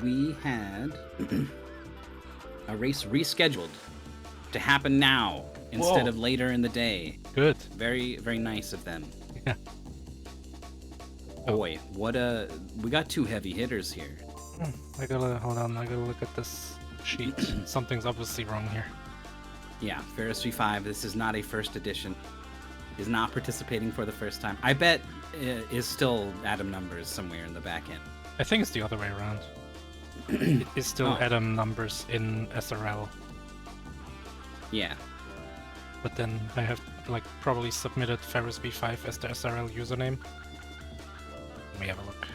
we had a race rescheduled to happen now instead Whoa. of later in the day. Good. Very, very nice of them. Yeah. Boy, we got two heavy hitters here. Hold on, I gotta look at this sheet. Something's obviously wrong here. Yeah, Ferris V5, this is not a first edition. Is not participating for the first time. I bet is still Adam Numbers somewhere in the back end. I think it's the other way around. It is still Adam Numbers in SRL. Yeah. But then I have probably submitted Ferris V5 as the SRL username. Let me have a look.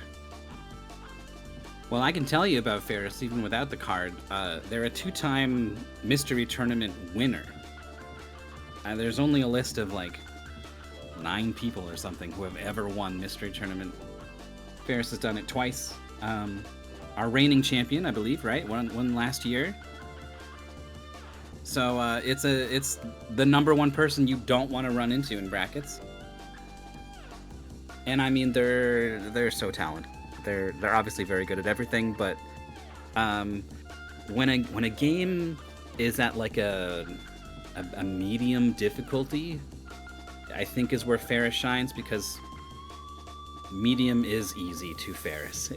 Well, I can tell you about Ferris even without the card. They're a two-time mystery tournament winner. There's only a list of 9 people or something who have ever won mystery tournament. Ferris has done it twice. Our reigning champion, I believe, right? Won last year. So it's the number one person you don't want to run into in brackets. And I mean, they're so talented. They're obviously very good at everything, but when a game is at a medium difficulty, I think is where Ferris shines, because medium is easy to Ferris.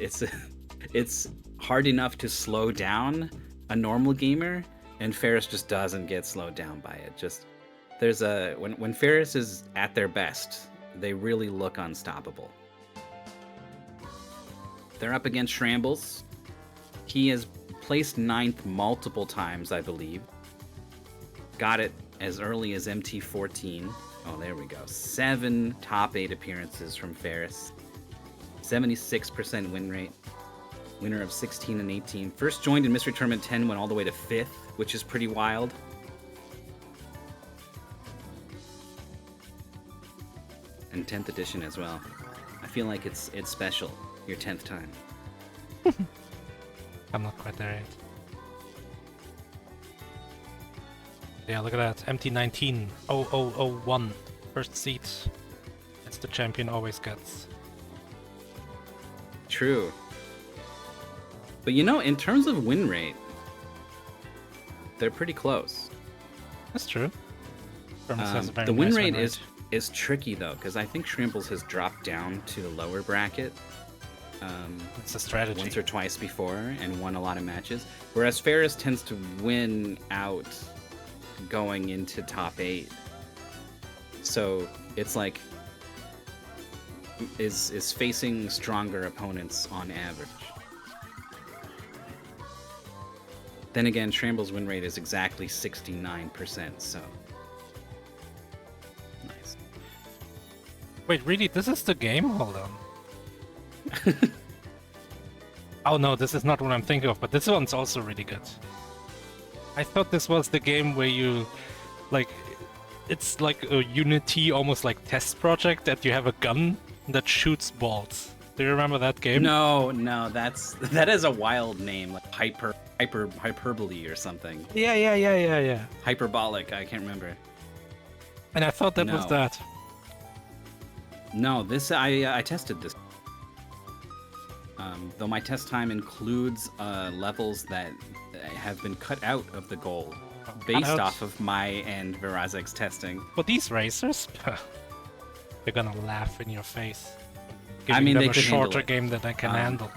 It's hard enough to slow down a normal gamer, and Ferris just doesn't get slowed down by it. Just when Ferris is at their best, they really look unstoppable. They're up against Schrammbles. He has placed 9th multiple times, I believe. Got it as early as MT14. Oh, there we go. 7 top 8 appearances from Ferris. 76% win rate. Winner of 16 and 18. First joined in Mystery Tournament 10, went all the way to 5th, which is pretty wild. And 10th edition as well. I feel like it's special, your 10th time. I'm not quite there yet. Yeah, look at that. MT19 0001. First seat. It's the champion always gets. True. But in terms of win rate, they're pretty close. That's true. The win rate is tricky though, because I think Schrammbles has dropped down to the lower bracket. It's a strategy. Once or twice before and won a lot of matches. Whereas Ferris tends to win out going into top 8. So it's is facing stronger opponents on average. Then again, Schrammbles' win rate is exactly 69%, so nice. Wait, really? This is the game? Hold on. Oh no, this is not what I'm thinking of, but this one's also really good. I thought this was the game where you, it's like a Unity, almost like test project, that you have a gun that shoots balls. Do you remember that game? No, that is a wild name, like hyperbole or something. Yeah. Hyperbolic, I can't remember. And I thought that was that. No, this I tested this. Though my test time includes levels that have been cut out of the goal based off of my and Virazek's testing. But these racers, they're gonna laugh in your face. I mean, them they a could shorter game that I can handle.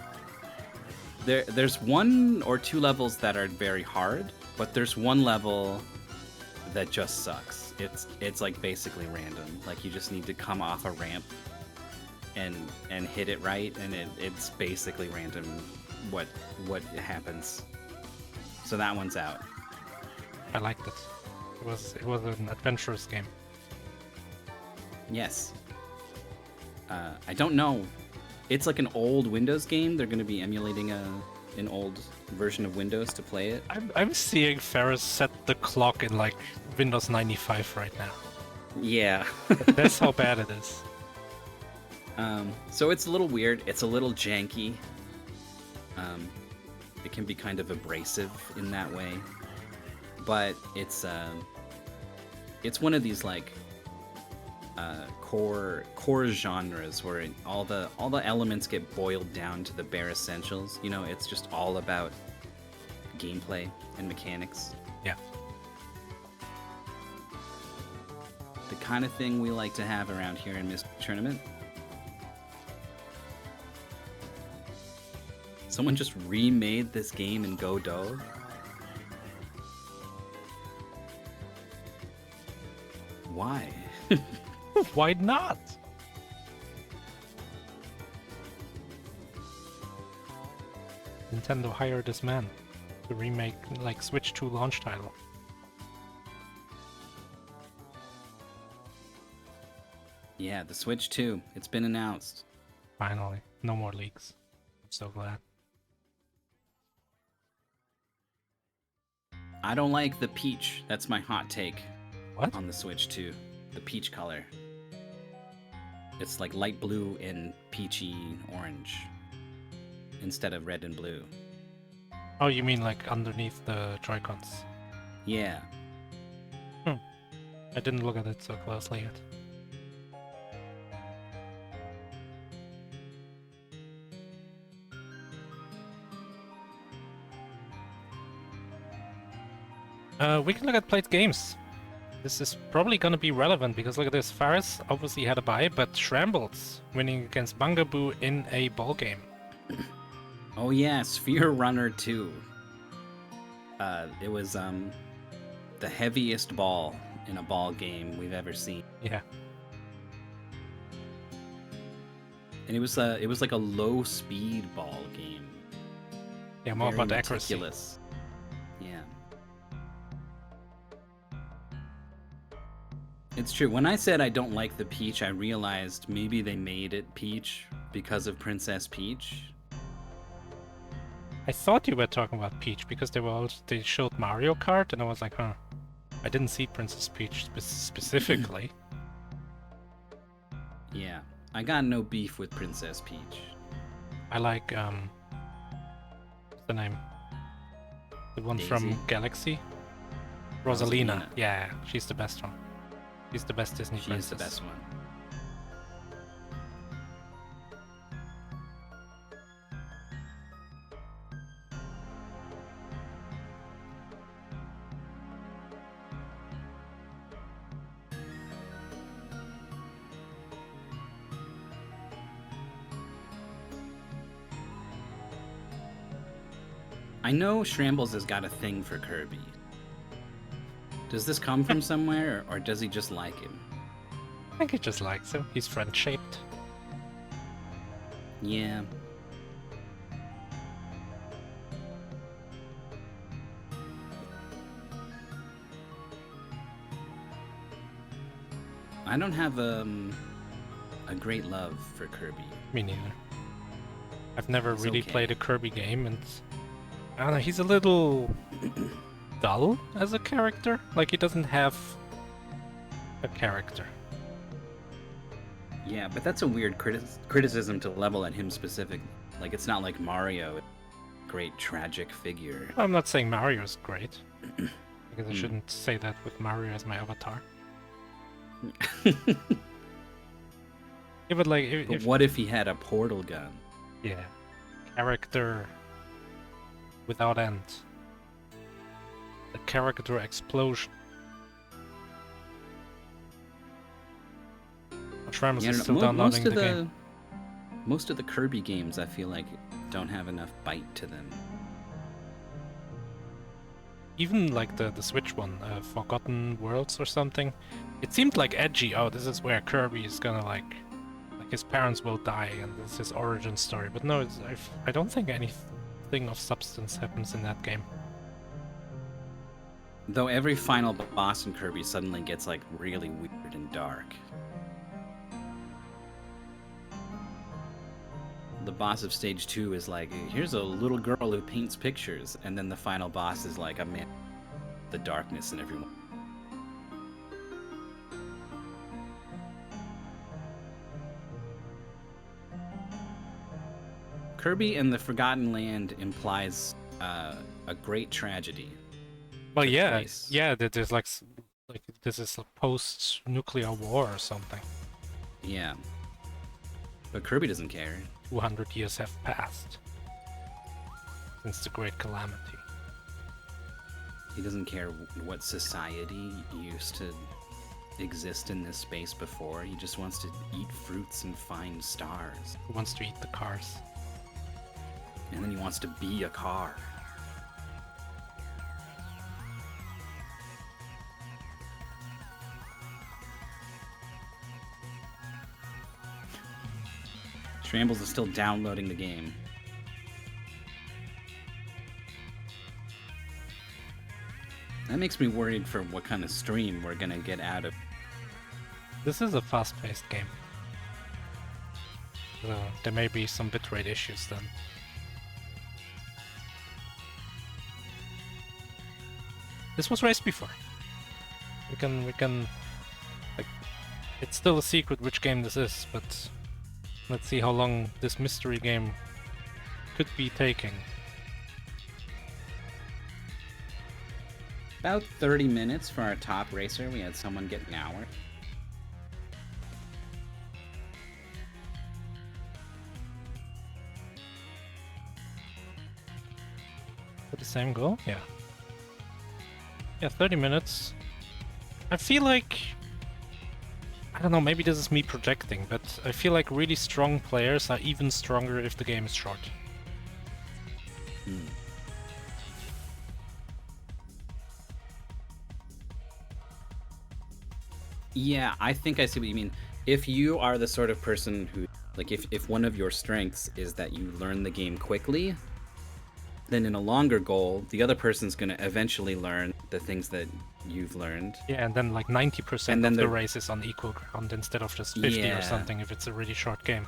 There's 1 or 2 levels that are very hard, but there's one level that just sucks. It's basically random. You just need to come off a ramp and hit it right, and it's basically random what happens. So that one's out. I liked it. It was an adventurous game. Yes. I don't know. It's like an old Windows game. They're going to be emulating an old version of Windows to play it. I'm seeing Ferris set the clock in Windows 95 right now. Yeah. That's how bad it is. So it's a little weird. It's a little janky. It can be kind of abrasive in that way, but it's one of these core genres where all the elements get boiled down to the bare essentials. You know, it's just all about gameplay and mechanics. Yeah. The kind of thing we like to have around here in Mystic Tournament. Someone just remade this game in Godot. Why? Why not? Nintendo hired this man to remake like Switch 2 launch title. Yeah, the Switch 2. It's been announced. Finally, no more leaks. I'm so glad. I don't like the peach. That's my hot take. What? On the Switch 2. The peach color. It's like light blue and peachy orange instead of red and blue. Oh, you mean like underneath the Joy-Cons? Yeah. I didn't look at it so closely yet. We can look at played games. This is probably gonna be relevant because look at this. Faris obviously had a bye, but Schrammbles winning against Bungaboo in a ball game. Oh yeah, Sphere Runner 2. It was the heaviest ball in a ball game we've ever seen. Yeah. And it was like a low speed ball game. Yeah, more Very about accuracy. meticulous. Yeah. It's true. When I said I don't like the peach, I realized maybe they made it peach because of Princess Peach. I thought you were talking about Peach because they showed Mario Kart and I was like, huh. I didn't see Princess Peach specifically. Yeah. I got no beef with Princess Peach. I like what's the name? The one Daisy? from Galaxy? Rosalina. Yeah, she's the best one. She's the best Disney princess. She's the best one. I know Schrammbles has got a thing for Kirby. Does this come from somewhere, or does he just like him? I think he just likes him. He's friend-shaped. Yeah. I don't have a great love for Kirby. Me neither. I've never It's really okay. played a Kirby game, and I don't know, he's a little dull as a character. Like, he doesn't have a character. Yeah, but that's a weird criticism to level at him specific. Like, it's not like Mario, great tragic figure. I'm not saying Mario's great, because I shouldn't say that with Mario as my avatar. Yeah, but like, But what if he had a portal gun? yeah, character without end. The character explosion. Schrammbles Yeah, is no, still downloading the game. Most of the Kirby games, I feel like, don't have enough bite to them. Even like the Switch one, Forgotten Worlds or something, it seemed like edgy. Oh, this is where Kirby is gonna like his parents will die and this is his origin story. But no, I don't think anything of substance happens in that game. Though every final boss in Kirby suddenly gets like really weird and dark. The boss of stage 2 is like, here's a little girl who paints pictures, and then the final boss is like a man, the darkness and everyone. Kirby and the Forgotten Land implies a great tragedy. Well, took yeah, place. yeah. There's like Like this is a post-nuclear war or something. Yeah. But Kirby doesn't care. 200 years have passed since the Great Calamity. He doesn't care what society used to exist in this space before. He just wants to eat fruits and find stars. Who wants to eat the cars? And then he wants to be a car. Schrammbles is still downloading the game. That makes me worried for what kind of stream we're gonna get out of. This is a fast-paced game. So there may be some bitrate issues then. This was raised before. We can like, it's still a secret which game this is, but let's see how long this mystery game could be taking. About 30 minutes for our top racer. We had someone get an hour. For the same goal? Yeah. Yeah, 30 minutes. I feel like... I don't know, maybe this is me projecting, but I feel like really strong players are even stronger if the game is short. Yeah, I think I see what you mean. If you are the sort of person who, like, if one of your strengths is that you learn the game quickly, then in a longer goal, the other person's going to eventually learn the things that you've learned. Yeah, and then like 90% And then of the they're- race is on equal ground instead of just 50 Yeah. or something if it's a really short game.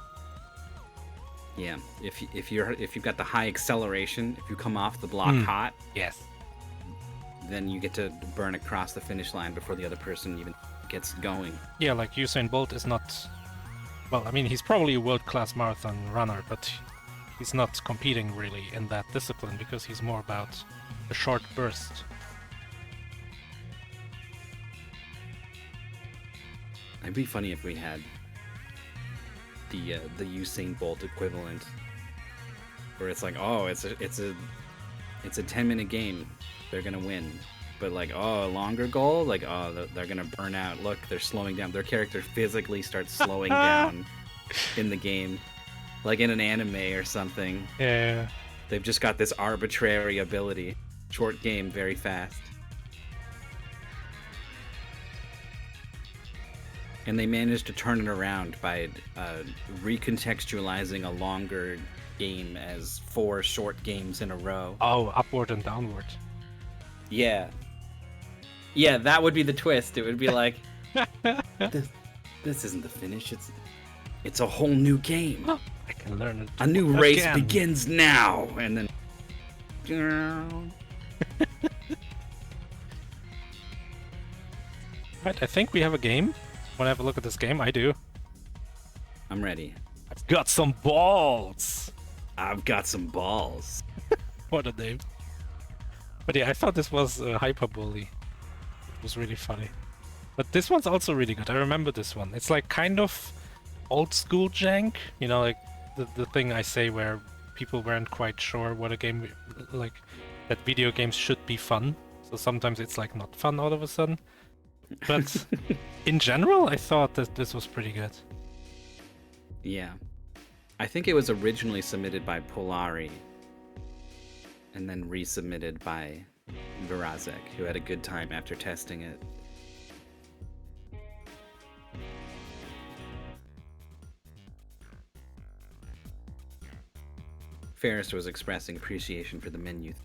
Yeah, if you've got the high acceleration, if you come off the block hot, Yes. then you get to burn across the finish line before the other person even gets going. Yeah, like Usain Bolt is not... Well, I mean, he's probably a world-class marathon runner, but he's not competing really in that discipline because he's more about a short burst. It'd be funny if we had the Usain Bolt equivalent, where it's like, oh, it's a 10-minute game, they're gonna win, but like, oh, a longer goal, like, oh, they're gonna burn out. Look, they're slowing down. Their character physically starts slowing down in the game, like in an anime or something. Yeah. They've just got this arbitrary ability. Short game, very fast. And they managed to turn it around by recontextualizing a longer game as 4 short games in a row. Oh, upward and downward. Yeah. Yeah, that would be the twist. It would be like, this isn't the finish. It's a whole new game. I can learn it. A new race again. begins now. And then... Right, I think we have a game. Want to have a look at this game? I do. I'm ready. I've got some balls! I've got some balls. What a name. But yeah, I thought this was hyperbole. It was really funny. But this one's also really good. I remember this one. It's like kind of old school jank. You know, like the thing I say where people weren't quite sure what a game, like, that video games should be fun. So sometimes it's like not fun all of a sudden. But in general, I thought that this was pretty good. Yeah. I think it was originally submitted by Polari and then resubmitted by Virazek, who had a good time after testing it. Ferris was expressing appreciation for the menu.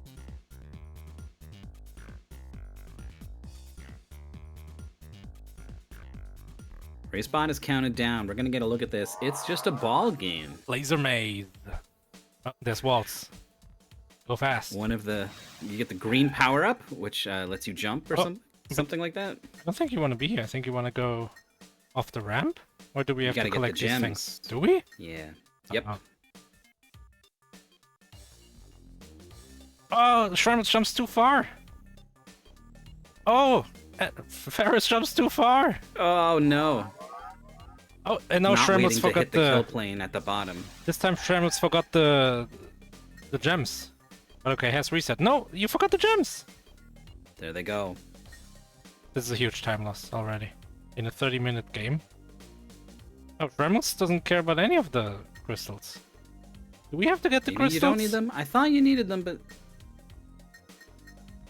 Respawn is counted down. We're gonna get a look at this. It's just a ball game. Laser maze. Oh, there's walls. Go fast. You get the green power up, which lets you jump or something like that. I don't think you want to be here. I think you want to go off the ramp? Or do we have gotta to get the collect these gems. things? Do we? Yeah. Yep. Oh, the Schrammbles jumps too far. Oh, Ferris jumps too far. Oh no! Oh, and now Not Schrammles waiting to forgot hit the kill plane at the bottom. This time Schrammles forgot the gems. But okay, has reset. No, you forgot the gems. There they go. This is a huge time loss already in a 30-minute game. Oh, Schrammles doesn't care about any of the crystals. Do we have to get the Maybe crystals? you don't need them? I thought you needed them, but...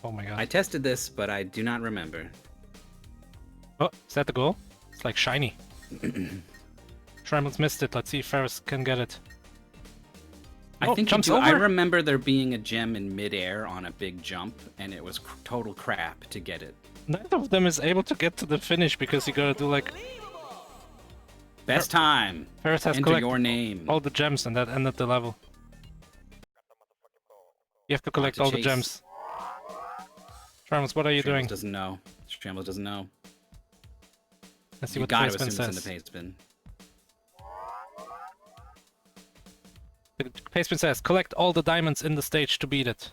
Oh my god. I tested this, but I do not remember. Oh, is that the goal? It's like shiny. Schrammles missed it. Let's see if Ferris can get it. I think you jumps do. over. I remember there being a gem in midair on a big jump, and it was total crap to get it. Neither of them is able to get to the finish because you gotta do like... Best time! Ferris has Enter collected your name. all the gems and that ended the level. You have to collect to all the chase. gems. Schrammles, what are you doing? Doesn't know. Schrammbles doesn't know. Let's see You what gotta the assume paceman it's in the says. paste bin. The paceman says, collect all the diamonds in the stage to beat it.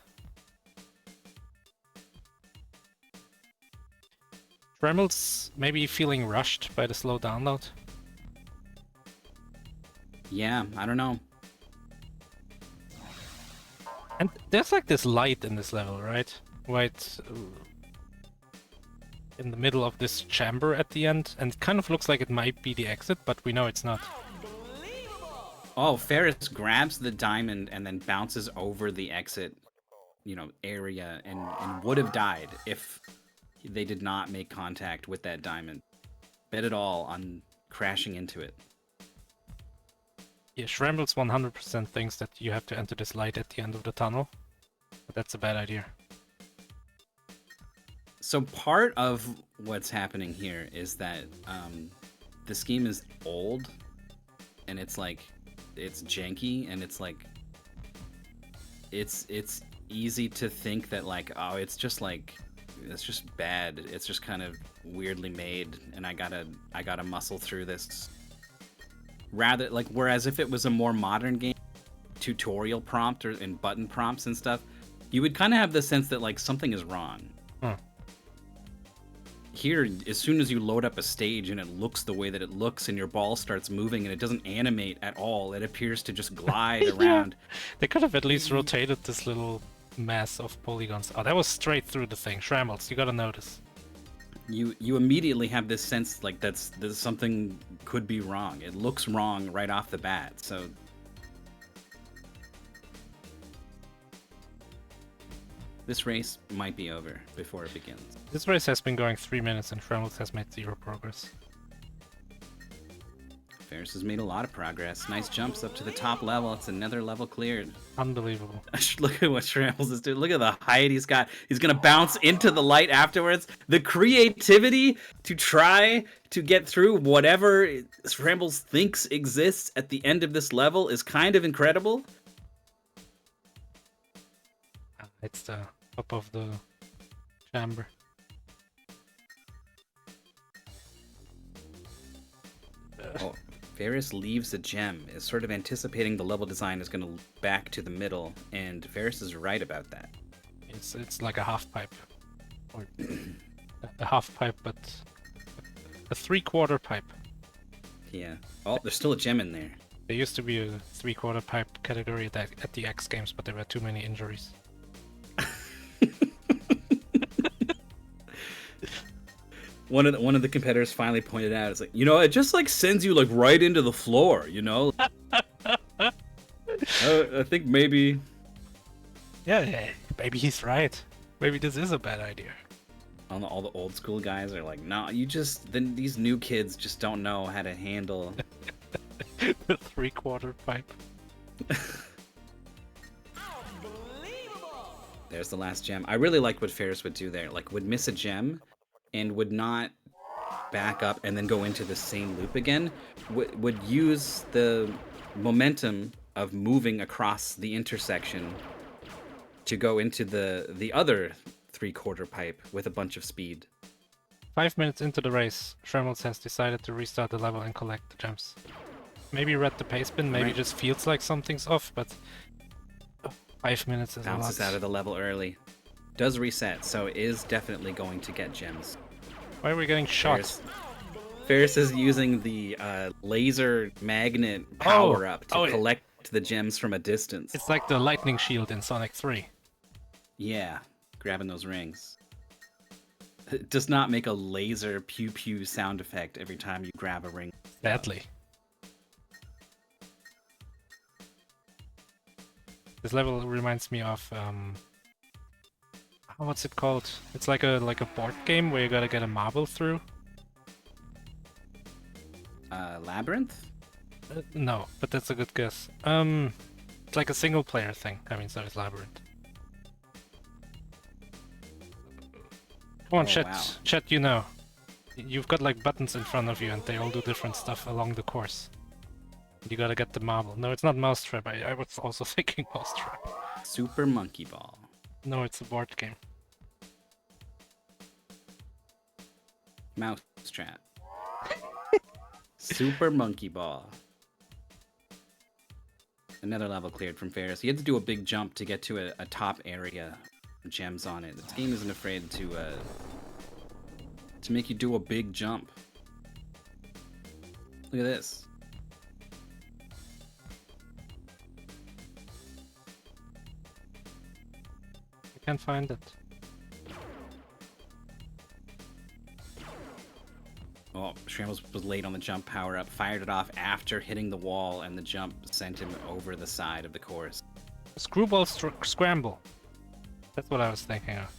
Schrammles maybe feeling rushed by the slow download. Yeah, I don't know. And there's like this light in this level, right? Right in the middle of this chamber at the end, and it kind of looks like it might be the exit, but we know it's not. Oh, Ferris grabs the diamond and then bounces over the exit, area, and would have died if they did not make contact with that diamond. Bet it all on crashing into it. Yeah, Schrammbles 100% thinks that you have to enter this light at the end of the tunnel, but that's a bad idea. So part of what's happening here is that the scheme is old, and it's janky, and it's easy to think that it's just bad. It's just kind of weirdly made, and I gotta muscle through this. Whereas if it was a more modern game, tutorial prompt and button prompts and stuff, you would kind of have the sense that something is wrong. Here, as soon as you load up a stage and it looks the way that it looks and your ball starts moving and it doesn't animate at all, it appears to just glide around. They could have at least rotated this little mass of polygons. Oh, that was straight through the thing. Schrammles, you gotta notice. You immediately have this sense that something could be wrong. It looks wrong right off the bat, so... This race might be over before it begins. This race has been going 3 minutes and Schrammles has made 0 progress. Ferris has made a lot of progress. Nice jumps up to the top level. It's another level cleared. Unbelievable. Look at what Schrammbles is doing. Look at the height he's got. He's going to bounce into the light afterwards. The creativity to try to get through whatever Schrammbles thinks exists at the end of this level is kind of incredible. It's the top of the chamber. Oh, Ferris leaves a gem, is sort of anticipating the level design is going to back to the middle, and Ferris is right about that. It's like a half pipe. Or a half pipe, but a 3/4 pipe. Yeah. Oh, there's still a gem in there. There used to be a 3/4 pipe category at the X Games, but there were too many injuries. One of the competitors finally pointed out, it's it just sends you right into the floor, I think maybe... Yeah, maybe he's right. Maybe this is a bad idea. All the old school guys are like, no, these new kids just don't know how to handle... The 3/4 pipe. There's the last gem. I really liked what Ferris would do there. Would miss a gem and would not back up and then go into the same loop again. Would use the momentum of moving across the intersection to go into the other 3/4 pipe with a bunch of speed. 5 minutes into the race, Schrammles has decided to restart the level and collect the gems. Maybe read the pace bin, maybe Right. just feels like something's off, but 5 minutes is Bounces a lot. out of the level early. Does reset, so is definitely going to get gems. Why are we getting shot? Ferris is using the laser magnet Oh, power-up to oh, collect the gems from a distance. It's like the lightning shield in Sonic 3. Yeah, grabbing those rings. It does not make a laser pew-pew sound effect every time you grab a ring. Sadly. This level reminds me of what's it called? It's like a board game where you gotta get a marble through. Labyrinth? No, but that's a good guess. It's like a single player thing. I mean, so is Labyrinth. Come on, Oh, chat. wow. Chat, you know. You've got like buttons in front of you and they all do different stuff along the course. You gotta get the marble. No, it's not Mousetrap. I was also thinking Mousetrap. Super Monkey Ball. No, it's a board game. Mousetrap. Super Monkey Ball. Another level cleared from Ferris. You had to do a big jump to get to a top area. Gems on it. This game isn't afraid to make you do a big jump. Look at this. I can't find it. Oh, Schrammbles was late on the jump power-up, fired it off after hitting the wall, and the jump sent him over the side of the course. Screwball Scramble. That's what I was thinking of.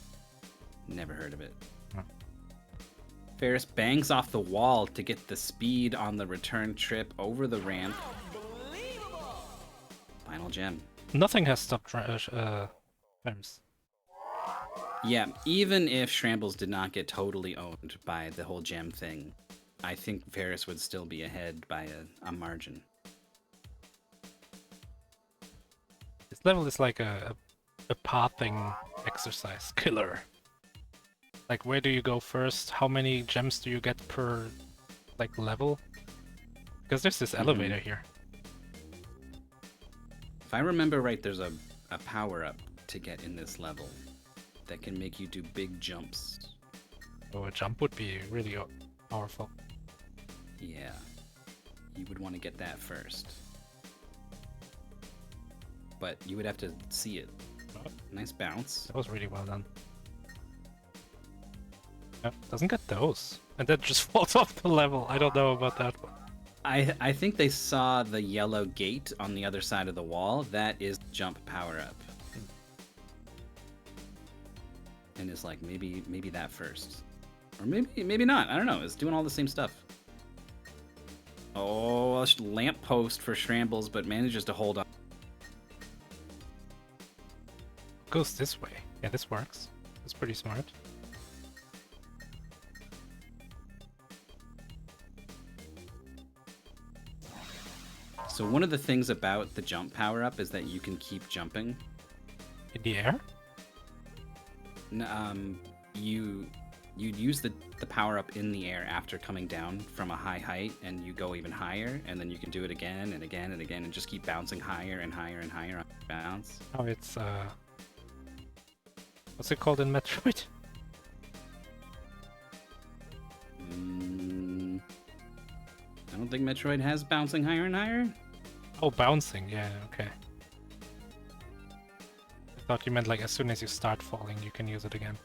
Never heard of it. Huh. Ferris bangs off the wall to get the speed on the return trip over the ramp. Final gem. Nothing has stopped Ferris. Yeah, even if Schrammbles did not get totally owned by the whole gem thing, I think Ferris would still be ahead by a margin. This level is like a pathing exercise killer. Like, where do you go first? How many gems do you get per like level? Because there's this elevator here. If I remember right, there's a power-up to get in this level that can make you do big jumps. So a jump would be really powerful. Yeah, you would want to get that first. But you would have to see it. Oh, Nice bounce. that was really well done. Yep, doesn't get those. And then just falls off the level. I don't know about that one. I think they saw the yellow gate on the other side of the wall. That is jump power-up. And it's like, maybe that first. Or maybe not. I don't know. It's doing all the same stuff. Oh, a lamppost for Schrammbles, but manages to hold on. Goes this way. Yeah, this works. It's pretty smart. So one of the things about the jump power-up is that you can keep jumping. In the air? You'd use the power-up in the air after coming down from a high height, and you go even higher, and then you can do it again and again and again, and just keep bouncing higher and higher and higher on the bounce. Oh, it's what's it called in Metroid? I don't think Metroid has bouncing higher and higher. Oh, bouncing. Yeah, okay. I thought you meant like as soon as you start falling, you can use it again.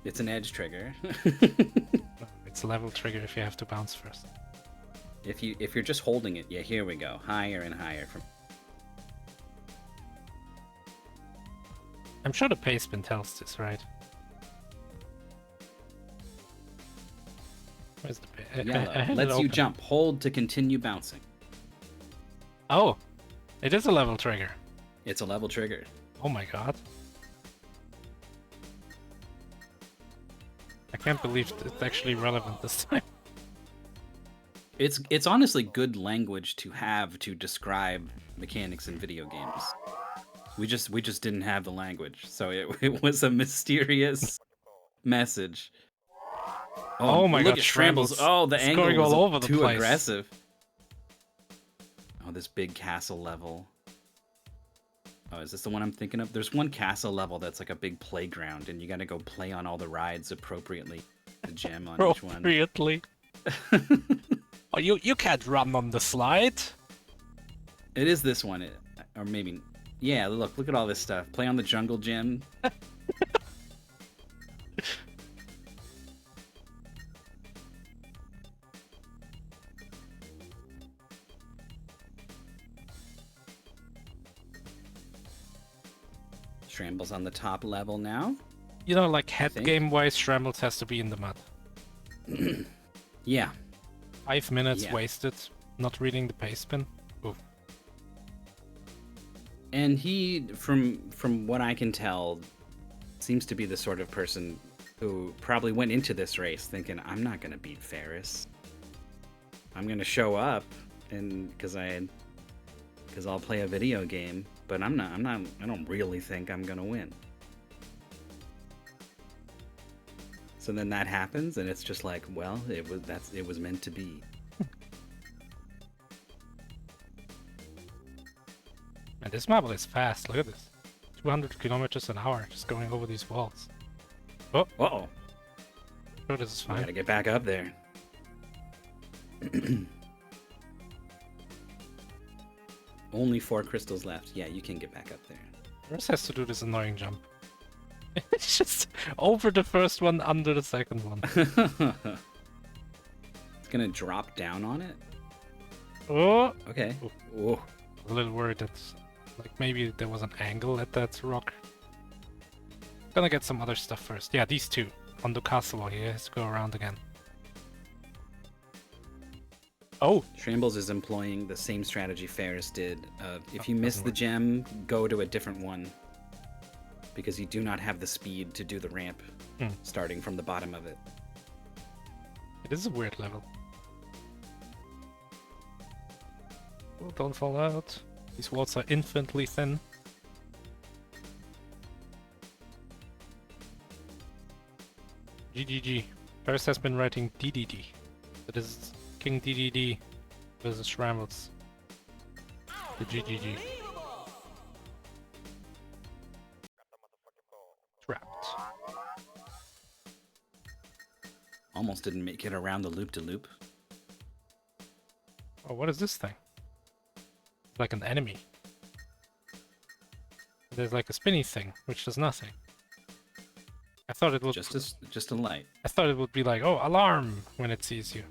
It's an edge trigger. No, it's a level trigger if you have to bounce first. If you're just holding it, yeah, here we go, higher and higher from. I'm sure the pacement tells this, right? Where's the Yellow I had it lets you open. jump. Hold to continue bouncing. Oh, it is a level trigger. It's a level trigger. Oh my god. I can't believe it's actually relevant this time. It's honestly good language to have to describe mechanics in video games. We just didn't have the language, so it was a mysterious message. Oh my look god, at Schrammbles. Schrammbles Oh, the angle scoring was all over the too place. aggressive. Oh, this big castle level. Oh, is this the one I'm thinking of? There's one castle level that's like a big playground, and you got to go play on all the rides appropriately. The gem on each one. Appropriately. Oh, you can't run on the slide. It is this one, or maybe. Yeah, look at all this stuff. Play on the jungle gym. Schrammbles on the top level now. You know, like head think. game wise, Schrammbles has to be in the mud. Yeah. 5 minutes Yeah. wasted not reading the pace bin. Oof. And he, from what I can tell, seems to be the sort of person who probably went into this race thinking, I'm not going to beat Ferris. I'm going to show up and because I'll play a video game, but I don't really think I'm going to win. So then that happens and it's just like, well, it was meant to be. And this marble is fast. Look at this. 200 kilometers an hour just going over these walls. Oh, Uh-oh. sure, this is I fine. gotta get back up there. Only 4 crystals left. Yeah, you can get back up there. First has to do this annoying jump. It's just over the first one, under the second one. It's gonna drop down on it. Oh, Okay. Oof. Oh, a little worried that like maybe there was an angle at that rock. Gonna get some other stuff first. Yeah, these two on the castle. He has to go around again. Oh, Schrammbles is employing the same strategy Ferris did. If you miss doesn't the work. gem, go to a different one. Because you do not have the speed to do the ramp starting from the bottom of it. it is a weird level. Oh, don't fall out. These walls are infinitely thin. GGG. Ferris has been writing DDD. That is King DDD versus Schrammbles. The GGG. Trapped. Almost didn't make it around the loop-de-loop. Oh, what is this thing? Like an enemy. There's like a spinny thing, which does nothing. I thought it would Just a light. I thought it would be like, oh, alarm when it sees you.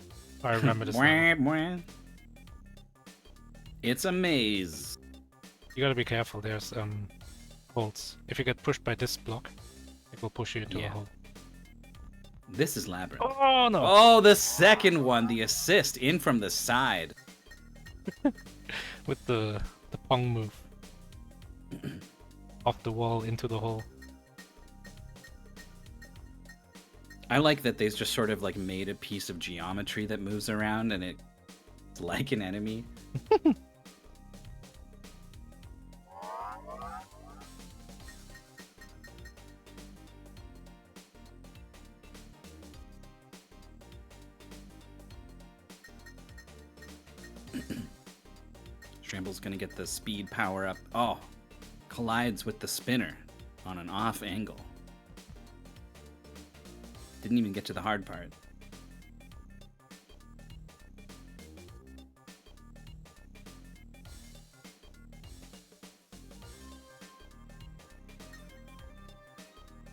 I remember this. level. Mwah, mwah. It's a maze. You gotta be careful. There's holes. If you get pushed by this block, it will push you into a Yeah. hole. This is Labyrinth. Oh no! Oh, the second one, the assist in from the side. With the pong move. Off the wall into the hole. I like that they just sort of like made a piece of geometry that moves around and it's like an enemy. Schrammbles gonna get the speed power up. Oh, collides with the spinner on an off angle. Didn't even get to the hard part.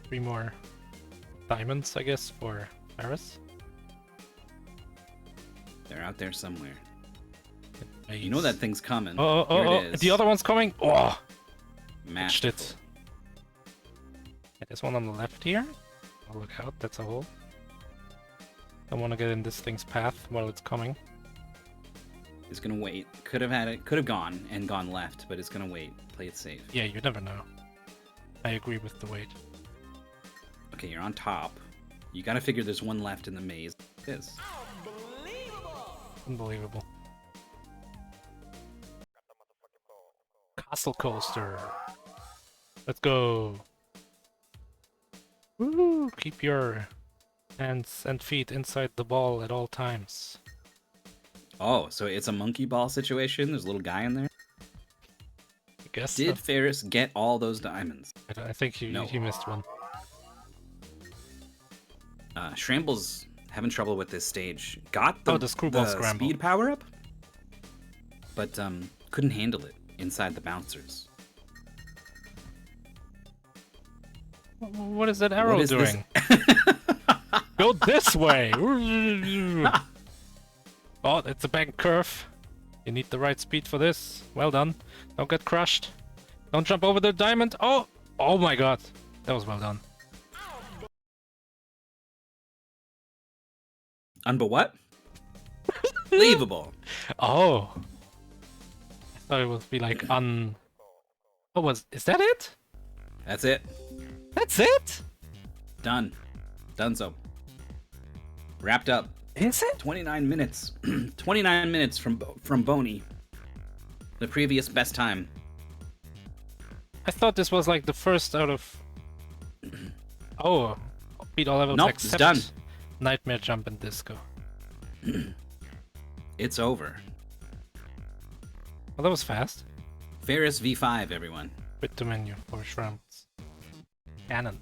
Three more diamonds, I guess, for Ferris. They're out there somewhere. Nice. You know that thing's coming. Oh, Here it is. the other one's coming. Oh, Matched matched it. Yeah, there's one on the left here. Oh, look out, that's a hole. Don't want to get in this thing's path while it's coming. He's gonna wait. Could have gone and gone left, but it's gonna wait. Play it safe. Yeah, you never know. I agree with the wait. Okay, you're on top. You gotta figure there's one left in the maze. It is. Unbelievable. Castle coaster. Let's go. Woo! Keep your hands and feet inside the ball at all times. Oh, so it's a monkey ball situation? There's a little guy in there? guess. Did Ferris get all those diamonds? I think he missed one. Schrammbles having trouble with this stage. Got the screwball scramble. Speed power up, but couldn't handle it inside the bouncers. What is that arrow doing? Go this way! Oh, it's a bank curve. You need the right speed for this. Well done. Don't get crushed. Don't jump over the diamond. Oh! Oh my god. That was well done. What? Unbelievable. Oh. I thought it would be like Oh, is that it? That's it. That's it? Done. Donezo. Wrapped up. Is it? 29 minutes. 29 minutes from Boney. The previous best time. I thought this was like the first out of... Oh. Beat all levels Nope, except it's done. Nightmare Jump and Disco. It's over. Well, that was fast. Ferris V5, everyone. Quit the menu for Schrammbles. Cannon.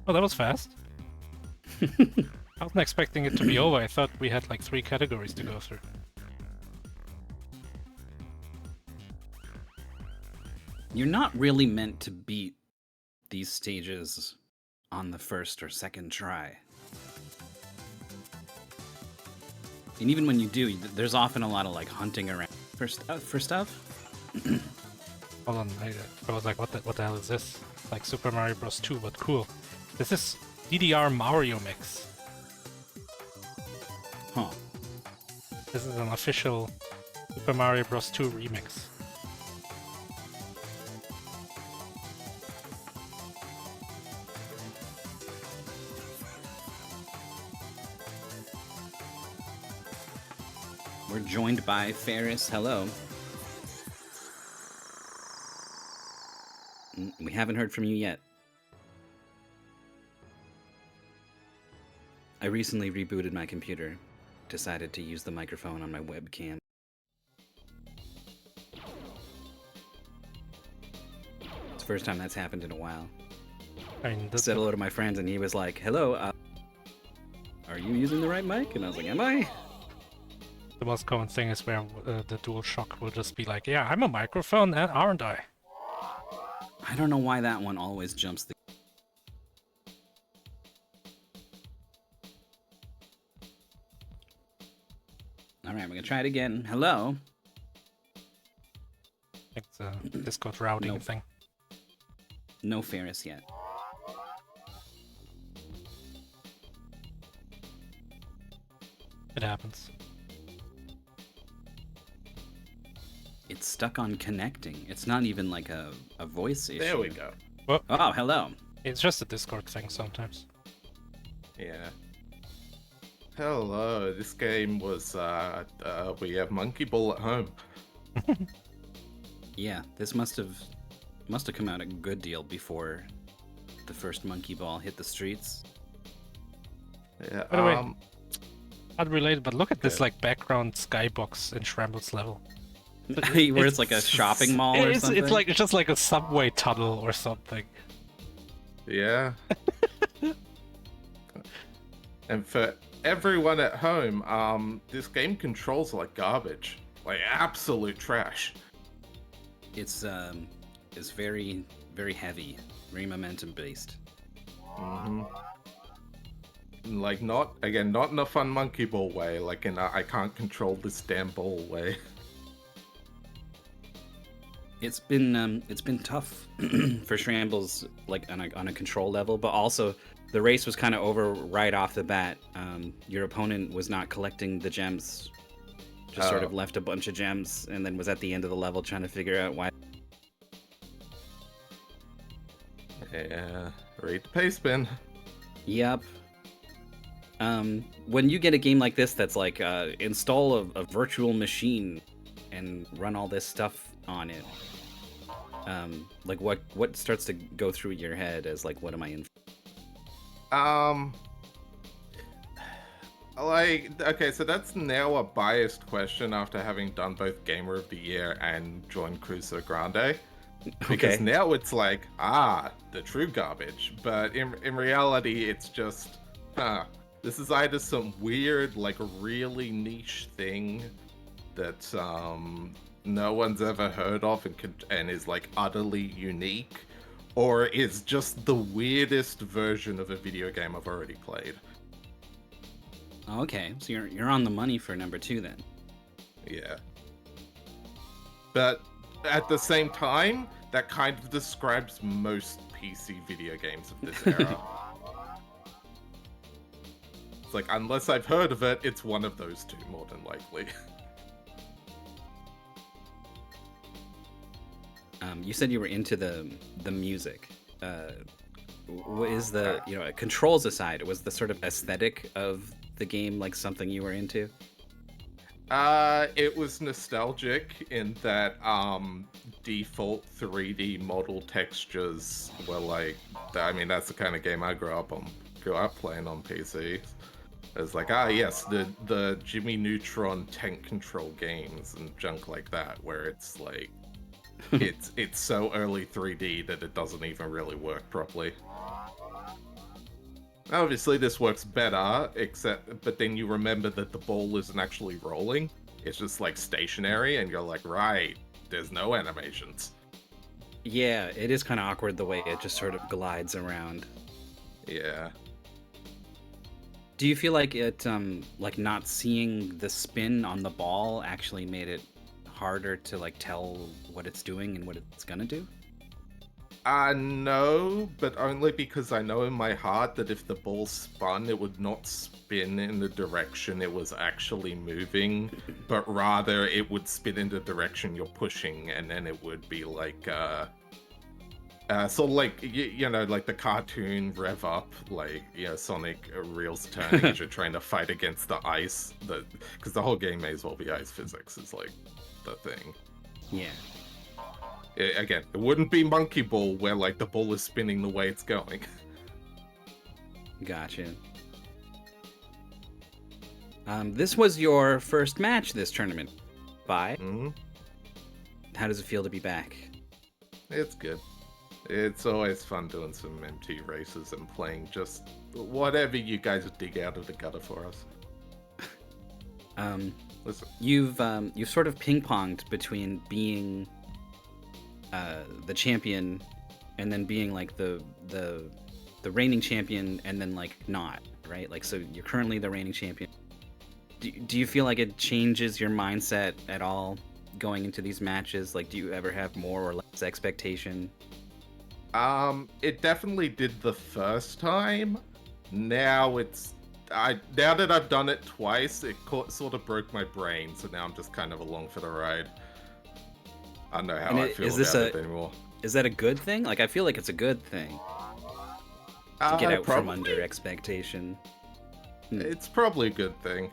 Oh, that was fast. I wasn't expecting it to be over. I thought we had like 3 categories to go through. You're not really meant to beat these stages on the first or second try. And even when you do, there's often a lot of like hunting around for stuff. Hold on, I was like, what the hell is this? Like Super Mario Bros. 2, but cool. This is DDR Mario Mix. Huh. This is an official Super Mario Bros. 2 remix. We're joined by Ferris. Hello. We haven't heard from you yet. I recently rebooted my computer. Decided to use the microphone on my webcam. It's the first time that's happened in a while. I mean, Said hello to my friends and he was like, hello, are you using the right mic? And I was like, am I? the most common thing is where the DualShock will just be like, yeah, I'm a microphone, aren't I? I don't know why that one always jumps the... Alright, we're gonna try it again. Hello? It's a Discord routing thing. No Ferris yet. It happens. It's stuck on connecting. It's not even like a voice issue. There we go. Oh, hello. It's just a Discord thing sometimes. Yeah. Hello, this game was, we have Monkey Ball at home. Yeah, this must have come out a good deal before the first Monkey Ball hit the streets. Yeah, By the way, not related, but look at this like background skybox in Schrammbles level. Where it's like a shopping mall or something? It's just like a subway tunnel or something. Yeah. And for everyone at home, this game controls like garbage. Like absolute trash. It's very, very heavy, very momentum based. Mm-hmm. Like not in a fun Monkey Ball way, like in a I can't control this damn ball way. It's been tough for Schrammbles, like on a control level, but also the race was kind of over right off the bat. Your opponent was not collecting the gems, just sort of left a bunch of gems, and then was at the end of the level trying to figure out why. Yeah, read the pace bin. Yep. When you get a game like this that's like install a virtual machine and run all this stuff on it, Like what starts to go through your head as like, what am I in? Like, okay, so that's now a biased question after having done both Gamer of the Year and joined Cruiser Grande. Because Okay. now it's like, the true garbage. But in reality, it's just, this is either some weird, like, really niche thing that no one's ever heard of and is, like, utterly unique, or is just the weirdest version of a video game I've already played. Okay, so you're on the money for number 2 then. Yeah. But at the same time, that kind of describes most PC video games of this era. It's like, unless I've heard of it, it's one of those two, more than likely. You said you were into the music. What is the, controls aside, was the sort of aesthetic of the game like something you were into? It was nostalgic in that default 3D model textures were like, I mean, that's the kind of game I grew up playing on PC. It's like, yes, the Jimmy Neutron tank control games and junk like that, where it's like, it's so early 3D that it doesn't even really work properly. Obviously, this works better, but then you remember that the ball isn't actually rolling. It's just like stationary, and you're like, right, there's no animations. Yeah, it is kind of awkward the way it just sort of glides around. Yeah. Do you feel like it, like not seeing the spin on the ball actually made it harder to like tell what it's doing and what it's gonna do? No, but only because I know in my heart that if the ball spun, it would not spin in the direction it was actually moving, but rather it would spin in the direction you're pushing, and then it would be like, sort of like, like the cartoon rev up, like, Sonic reels turning as you're trying to fight against the ice, because the whole game may as well be ice physics, is like the thing. Yeah. Again, it wouldn't be Monkey Ball where like the ball is spinning the way it's going. Gotcha. This was your first match this tournament. Bye. Mm-hmm. How does it feel to be back? It's good. It's always fun doing some MT races and playing just whatever you guys dig out of the gutter for us. Listen. You've sort of ping-ponged between being the champion and then being like the reigning champion and then like not, right? Like, so you're currently the reigning champion. Do you feel like it changes your mindset at all going into these matches? Like, do you ever have more or less expectation? It definitely did the first time. Now now that I've done it twice, it sort of broke my brain, so now I'm just kind of along for the ride. I don't know how I feel about it anymore. Is that a good thing? Like, I feel like it's a good thing to get out from under expectation. It's probably a good thing.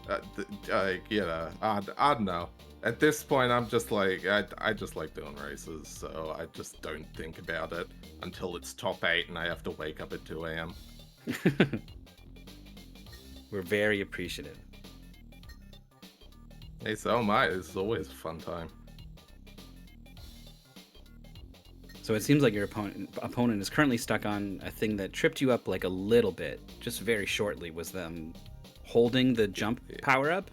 I don't know. At this point, I'm just like, I just like doing races, so I just don't think about it until it's top 8 and I have to wake up at 2 a.m. We're very appreciative. Hey, so am I. It's always a fun time. So it seems like your opponent is currently stuck on a thing that tripped you up like a little bit, just very shortly, was them holding the jump power-up?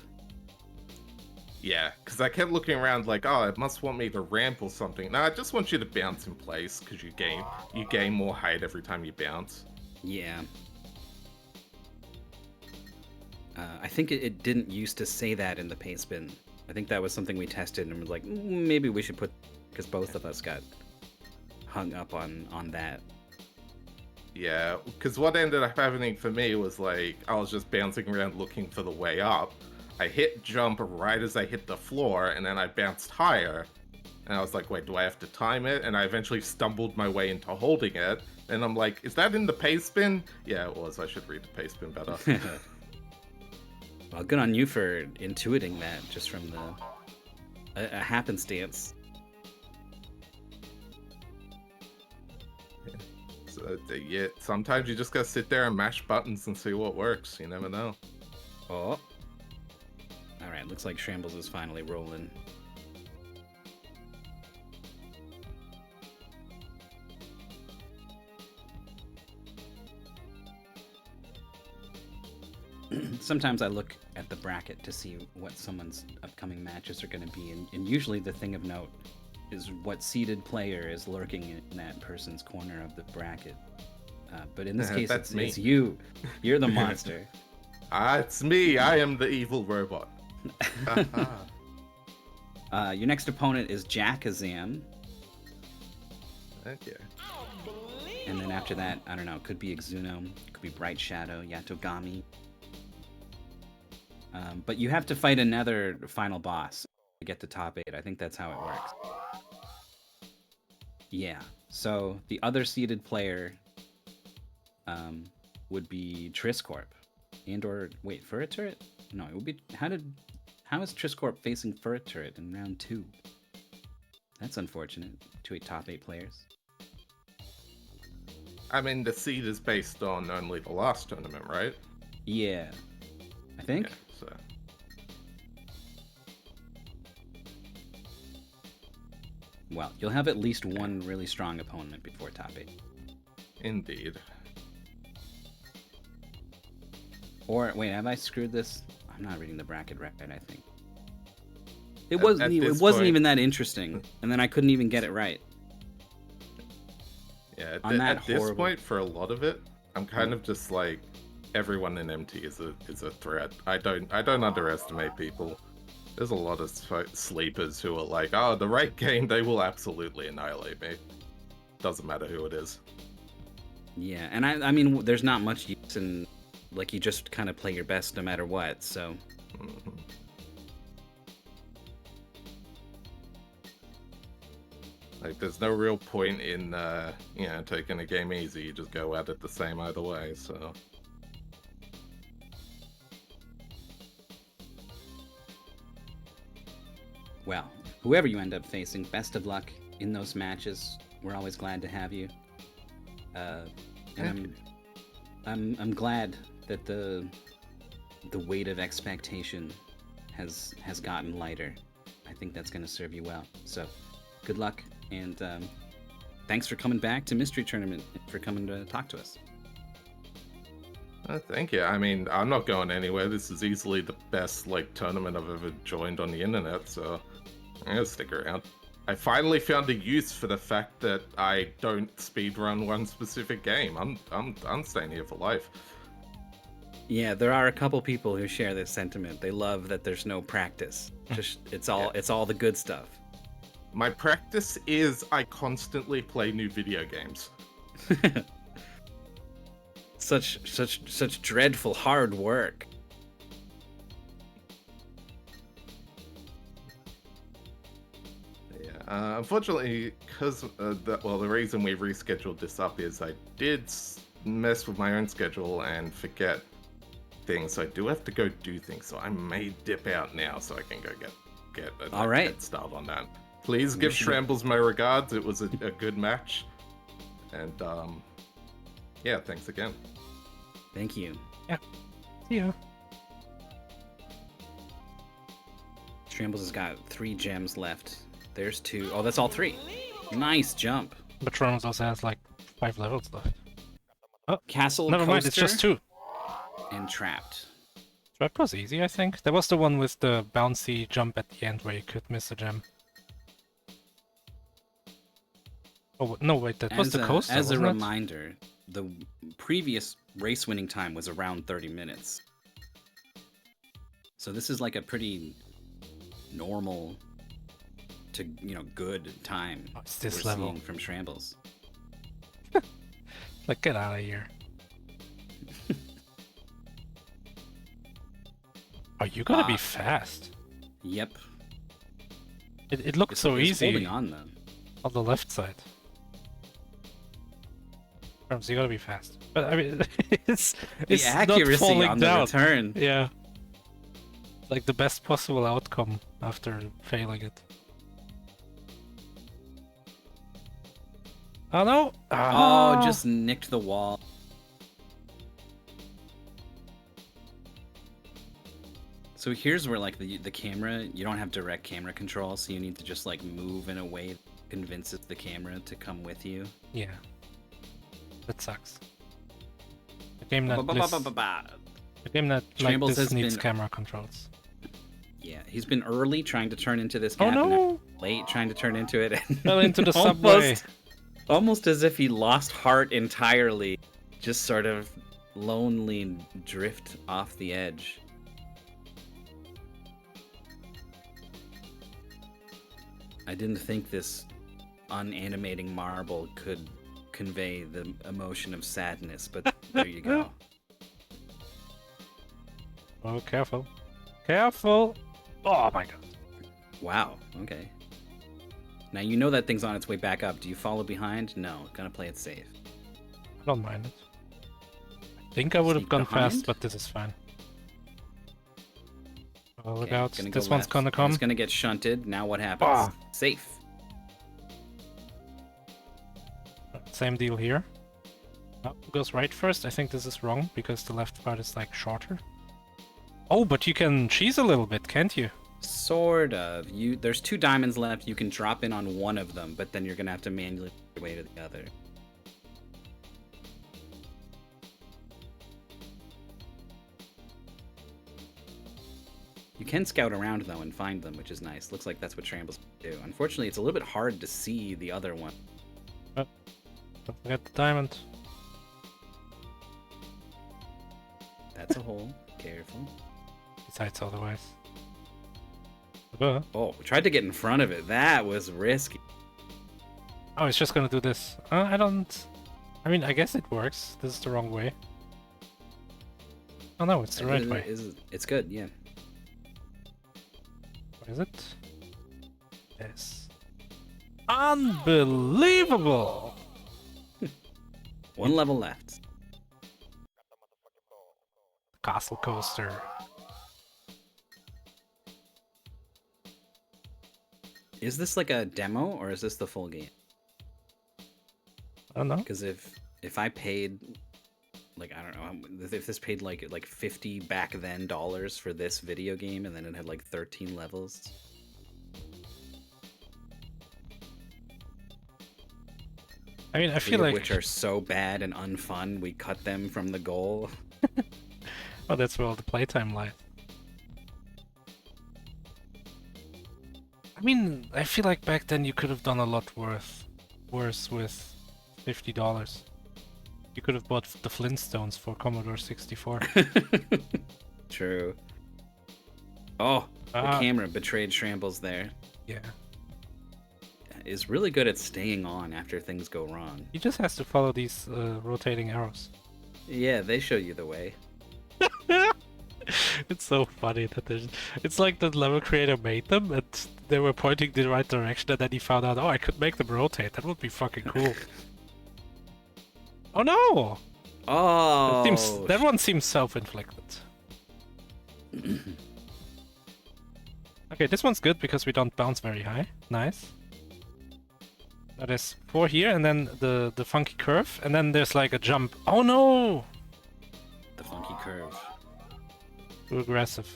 Yeah, because I kept looking around like, oh, it must want me to ramp or something. No, I just want you to bounce in place, because you gain more height every time you bounce. Yeah. I think it didn't used to say that in the paint spin. I think that was something we tested and was like, maybe we should put, because both of us got hung up on that. Yeah, because what ended up happening for me was like, I was just bouncing around looking for the way up. I hit jump right as I hit the floor, and then I bounced higher. And I was like, wait, do I have to time it? And I eventually stumbled my way into holding it. And I'm like, is that in the pace spin? Yeah, it was. I should read the pace spin better. Well, good on you for intuiting that just from a happenstance. Yeah, sometimes you just gotta sit there and mash buttons and see what works. You never know. Oh. Alright, looks like Schrammbles is finally rolling. Sometimes I look at the bracket to see what someone's upcoming matches are going to be, and usually the thing of note is what seeded player is lurking in that person's corner of the bracket. But in this case, it's you. You're the monster. It's me. I am the evil robot. Your next opponent is Jackazam. Okay. And then after that, I don't know, it could be Exuno, it could be Bright Shadow, Yatogami. But you have to fight another final boss to get to top 8. I think that's how it works. Yeah. So the other seeded player would be Triscorp. And/or wait, Furret Turret? No, it would be how is Triscorp facing Furret Turret in round 2? That's unfortunate. 2 top 8 players. I mean, the seed is based on only the last tournament, right? Yeah. I think. Yeah, so. Well, you'll have at least one really strong opponent before top 8. Indeed. Or wait, have I screwed this? I'm not reading the bracket right, I think. It wasn't even that interesting, and then I couldn't even get it right. Yeah, at this point, for a lot of it, I'm kind of just like, everyone in MT is a threat. I don't underestimate people. There's a lot of sleepers who are like, oh, the right game, they will absolutely annihilate me. Doesn't matter who it is. Yeah, and I mean, there's not much use in, like, you just kind of play your best no matter what, so. Mm-hmm. Like, there's no real point in, taking a game easy. You just go at it the same either way, so. Well, whoever you end up facing, best of luck in those matches. We're always glad to have you. And I'm glad that the weight of expectation has gotten lighter. I think that's going to serve you well. So, good luck, and thanks for coming back to Mystery Tournament, for coming to talk to us. Thank you. I mean, I'm not going anywhere. This is easily the best tournament I've ever joined on the internet, so I'm gonna stick around. I finally found a use for the fact that I don't speedrun one specific game. I'm staying here for life. Yeah, there are a couple people who share this sentiment. They love that there's no practice. Just it's all the good stuff. My practice is I constantly play new video games. Such dreadful hard work. Yeah, unfortunately, because the reason we rescheduled this up is I did mess with my own schedule and forget things. So I do have to go do things. So I may dip out now so I can go get a head start on that. Please give Schrammbles my regards. It was a good match, and yeah, thanks again. Thank you. Yeah. See ya. Schrammbles has got 3 gems left. There's 2. Oh, that's all 3. Nice jump. But Schrammbles also has like 5 levels left. Oh, Castle never mind. Coaster, It's just 2. and Trapped. Trap was easy, I think. There was the one with the bouncy jump at the end where you could miss a gem. Oh no, wait, that was the coaster. As a wasn't it? reminder, the previous race winning time was around 30 minutes. So this is like a pretty normal to good time. Oh, it's this we're level seeing from Schrammbles. Like, get out of here. Oh, you gotta be fast. Yep. It looked so easy. Holding on though. On the left side. So you gotta be fast. But I mean, it's The accuracy not falling on down. the return. Yeah. Like the best possible outcome after failing it. Oh no! Oh, just nicked the wall. So here's where like the camera, you don't have direct camera control, so you need to just like move in a way that convinces the camera to come with you. Yeah. That sucks. A game that like Schrammbles this has needs been- camera controls. Yeah, he's been early trying to turn into this Oh gap, and no! late trying to turn into it. Fell into the subway. Almost as if he lost heart entirely, just sort of lonely drift off the edge. I didn't think this unanimating marble could convey the emotion of sadness, but there you go. Oh, careful. Careful! Oh my god. Wow, okay. Now you know that thing's on its way back up. Do you follow behind? No, gotta play it safe. I don't mind it. I think I would have Sneak gone behind? fast, but this is fine. Oh, look Okay, out. gonna This go one's left. gonna come. It's gonna get shunted. Now what happens? Ah. Safe. Same deal here. Oh, goes right first. I think this is wrong because the left part is like shorter. Oh, but you can cheese a little bit, can't you? Sort of. There's 2 diamonds left. You can drop in on one of them, but then you're gonna have to manually make your way to the other. You can scout around though and find them, which is nice. Looks like that's what Schrammbles do. Unfortunately, it's a little bit hard to see the other one. Don't forget the diamond. That's a hole. Careful. Besides, otherwise. Oh, we tried to get in front of it. That was risky. Oh, it's just gonna do this. I don't... I mean, I guess it works. This is the wrong way. Oh no, it's the right way. It's good, yeah. What is it? Yes. Unbelievable! One level left. Castle coaster. Is this like a demo or is this the full game? I don't know. Because if I paid, like I don't know, if this paid like 50 back then dollars for this video game and then it had like 13 levels. I mean, I feel Three of like... which are so bad and unfun, we cut them from the goal. Oh, that's where all the playtime lies. I mean, I feel like back then you could have done a lot worse with $50. You could have bought the Flintstones for Commodore 64. True. Oh, the Ah. camera betrayed Schrammbles there. Yeah. Is really good at staying on after things go wrong. He just has to follow these rotating arrows. Yeah, they show you the way. It's so funny that there's... It's like the level creator made them and they were pointing the right direction and then he found out, oh, I could make them rotate. That would be fucking cool. Oh no! Oh, That one seems self-inflicted. Okay, this one's good because we don't bounce very high. Nice. That is 4 here, and then the funky curve, and then there's like a jump. Oh no! the funky curve. Too aggressive.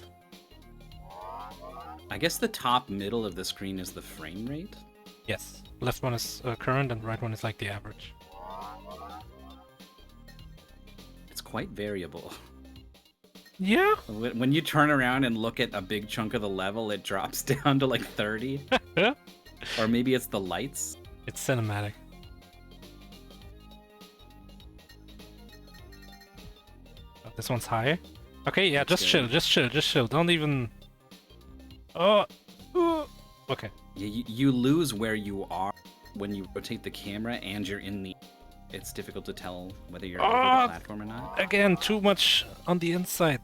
I guess the top middle of the screen is the frame rate. Yes. Left one is current, and right one is like the average. It's quite variable. Yeah. When you turn around and look at a big chunk of the level, it drops down to like 30. Or maybe it's the lights. It's cinematic. Oh, this one's high. Okay, yeah, That's just chill, good. just chill. Don't even... Oh! Okay. You lose where you are when you rotate the camera and you're in the... It's difficult to tell whether you're over Ah! the platform or not. Again, too much on the inside.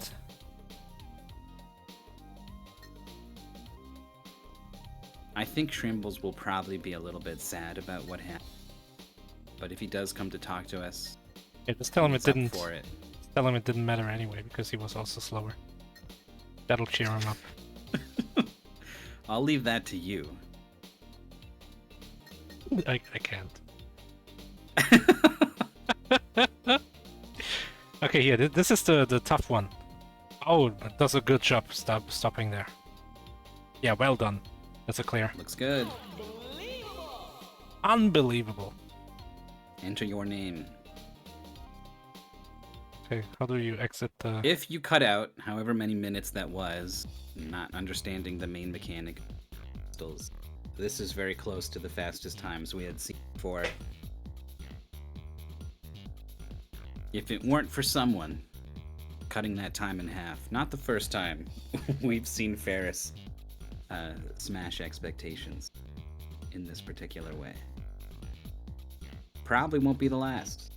I think Schrammbles will probably be a little bit sad about what happened. But if he does come to talk to us, Yeah, just tell him it he's up didn't... for it. Tell him it didn't matter anyway, because he was also slower. That'll cheer him up. I'll leave that to you. I can't. Okay, here, this is the tough one. Oh, it does a good job stopping there. Yeah, well done. That's a clear. Looks good. Unbelievable. Enter your name. Okay, how do you exit the... If you cut out however many minutes that was, not understanding the main mechanic, this is very close to the fastest times we had seen before. If it weren't for someone cutting that time in half, not the first time we've seen Ferris smash expectations in this particular way. Probably won't be the last.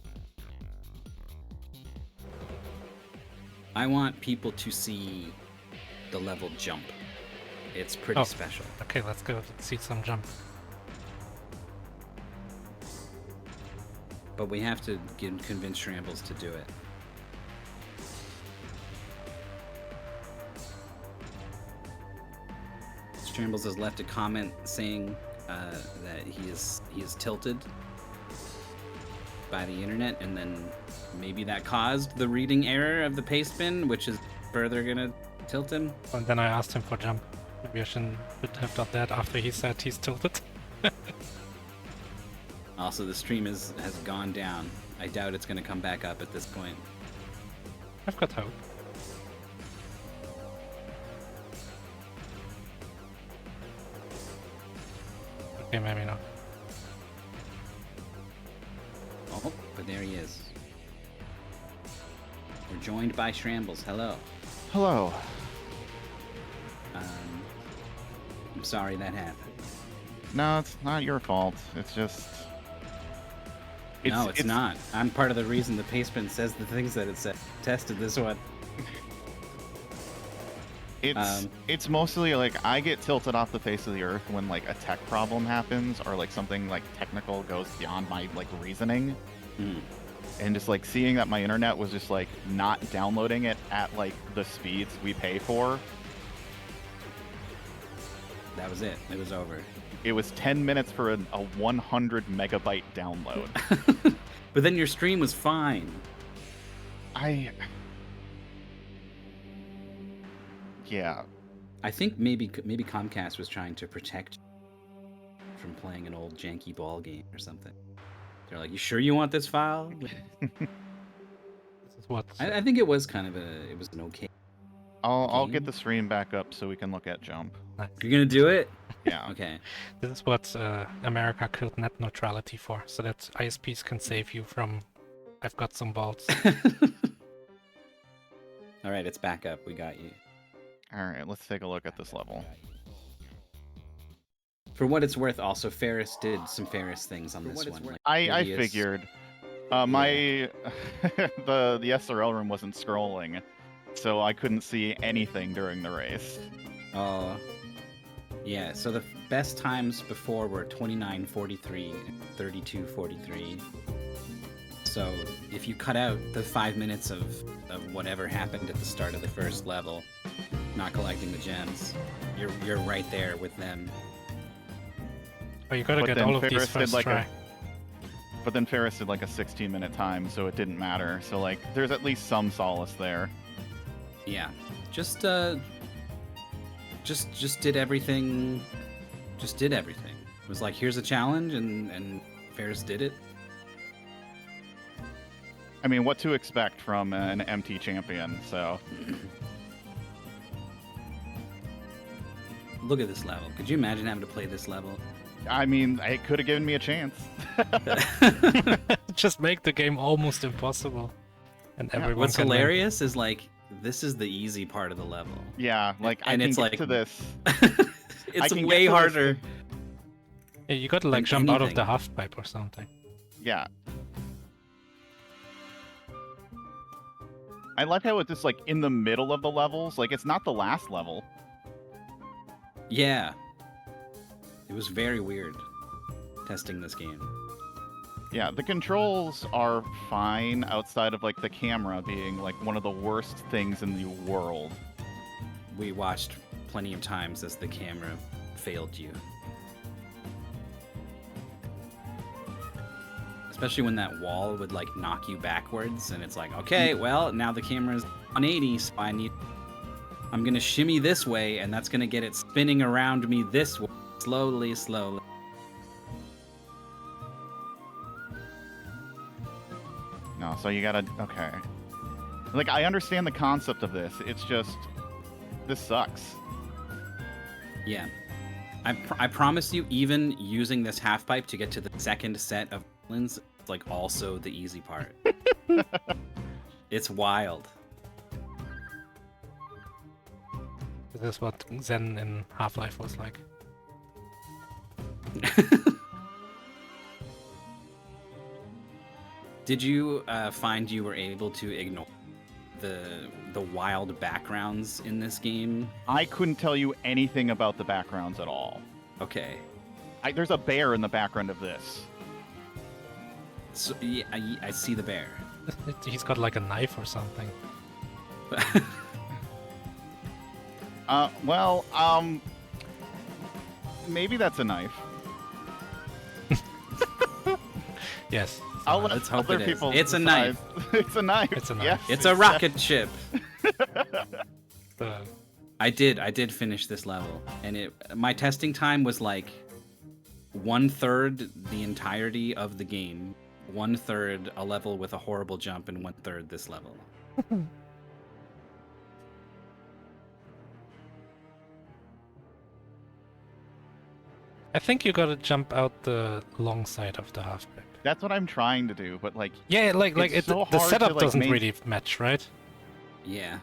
I want people to see the level jump. It's pretty special. Okay, let's go. Let's see some jump. But we have to convince Schrammbles to do it. Schrammbles has left a comment saying that he is tilted by the internet, and then maybe that caused the reading error of the paste bin, which is further gonna tilt him. And then I asked him for jump. Maybe I should have done that after he said he's tilted. Also, the stream has gone down. I doubt it's gonna come back up at this point. I've got hope. Okay, maybe not. Oh, but there he is. We're joined by Schrammbles. Hello. Hello. I'm sorry that happened. No, it's not your fault. It's just... No, it's not. I'm part of the reason the pastebin says the things that it said. Tested this one. It's mostly like I get tilted off the face of the earth when like a tech problem happens or like something like technical goes beyond my like reasoning. And just like seeing that my internet was just like not downloading it at like the speeds we pay for. That was it. It was over. It was 10 minutes for a 100 megabyte download. But then your stream was fine. Yeah. I think maybe Comcast was trying to protect you from playing an old janky ball game or something. They're like, "You sure you want this file?" This is what... I think it was kind of it was an okay. I'll game. get the stream back up so we can look at Jump. You're gonna do it? Yeah. Okay. This is what America killed net neutrality for, so that ISPs can save you from "I've got some balls." All right, it's back up. We got you. All right, let's take a look at this level. For what it's worth, also Ferris did some Ferris things on this one. Like, I previous- figured. My the SRL room wasn't scrolling, so I couldn't see anything during the race. Oh. Yeah, so the best times before were 29:43 and 32:43. So if you cut out the 5 minutes of whatever happened at the start of the first level, not collecting the gems, you're right there with them. Oh, you gotta But get then all of these Ferris did first like try. But then Ferris did like a 16-minute time, so it didn't matter. So like, there's at least some solace there. Yeah, just did everything. Just did everything. It was like, here's a challenge, and Ferris did it. I mean, what to expect from an MT champion? So Look at this level. Could you imagine having to play this level? I mean, it could have given me a chance. Just make the game almost impossible, and everyone What's can win. hilarious is like, this is the easy part of the level. Yeah, like I And can it's get like- to this. It's can get way to this harder. Yeah, you gotta like than jump out of anything. the half pipe or something. Yeah. I like how it's just like in the middle of the levels. Like it's not the last level. Yeah. It was very weird testing this game. Yeah, the controls are fine outside of like the camera being like one of the worst things in the world. We watched plenty of times as the camera failed you. Especially when that wall would like knock you backwards, and it's like, okay, well now the camera's 180, so I'm gonna shimmy this way, and that's gonna get it spinning around me this way, slowly. No, so you gotta. Okay. Like, I understand the concept of this. It's just. This sucks. Yeah. I promise you, even using this half pipe to get to the second set of islands, it's like also the easy part. It's wild. This is what Zen in Half-Life was like. Did you find you were able to ignore the wild backgrounds in this game? I couldn't tell you anything about the backgrounds at all. Okay. There's a bear in the background of this. So yeah, I see the bear. He's got like a knife or something. Well, maybe that's a knife. Yes. I'll let let's hope other it is. people It's a decide. knife. It's a knife. It's a knife. Yes, It's a rocket ship. The- I did finish this level, and my testing time was like 1/3 the entirety of the game, 1/3 a level with a horrible jump, and 1/3 this level. I think you gotta jump out the long side of the half pipe. That's what I'm trying to do, but like, Yeah, like It's so the hard setup to, like, doesn't make- really match, right? Yeah.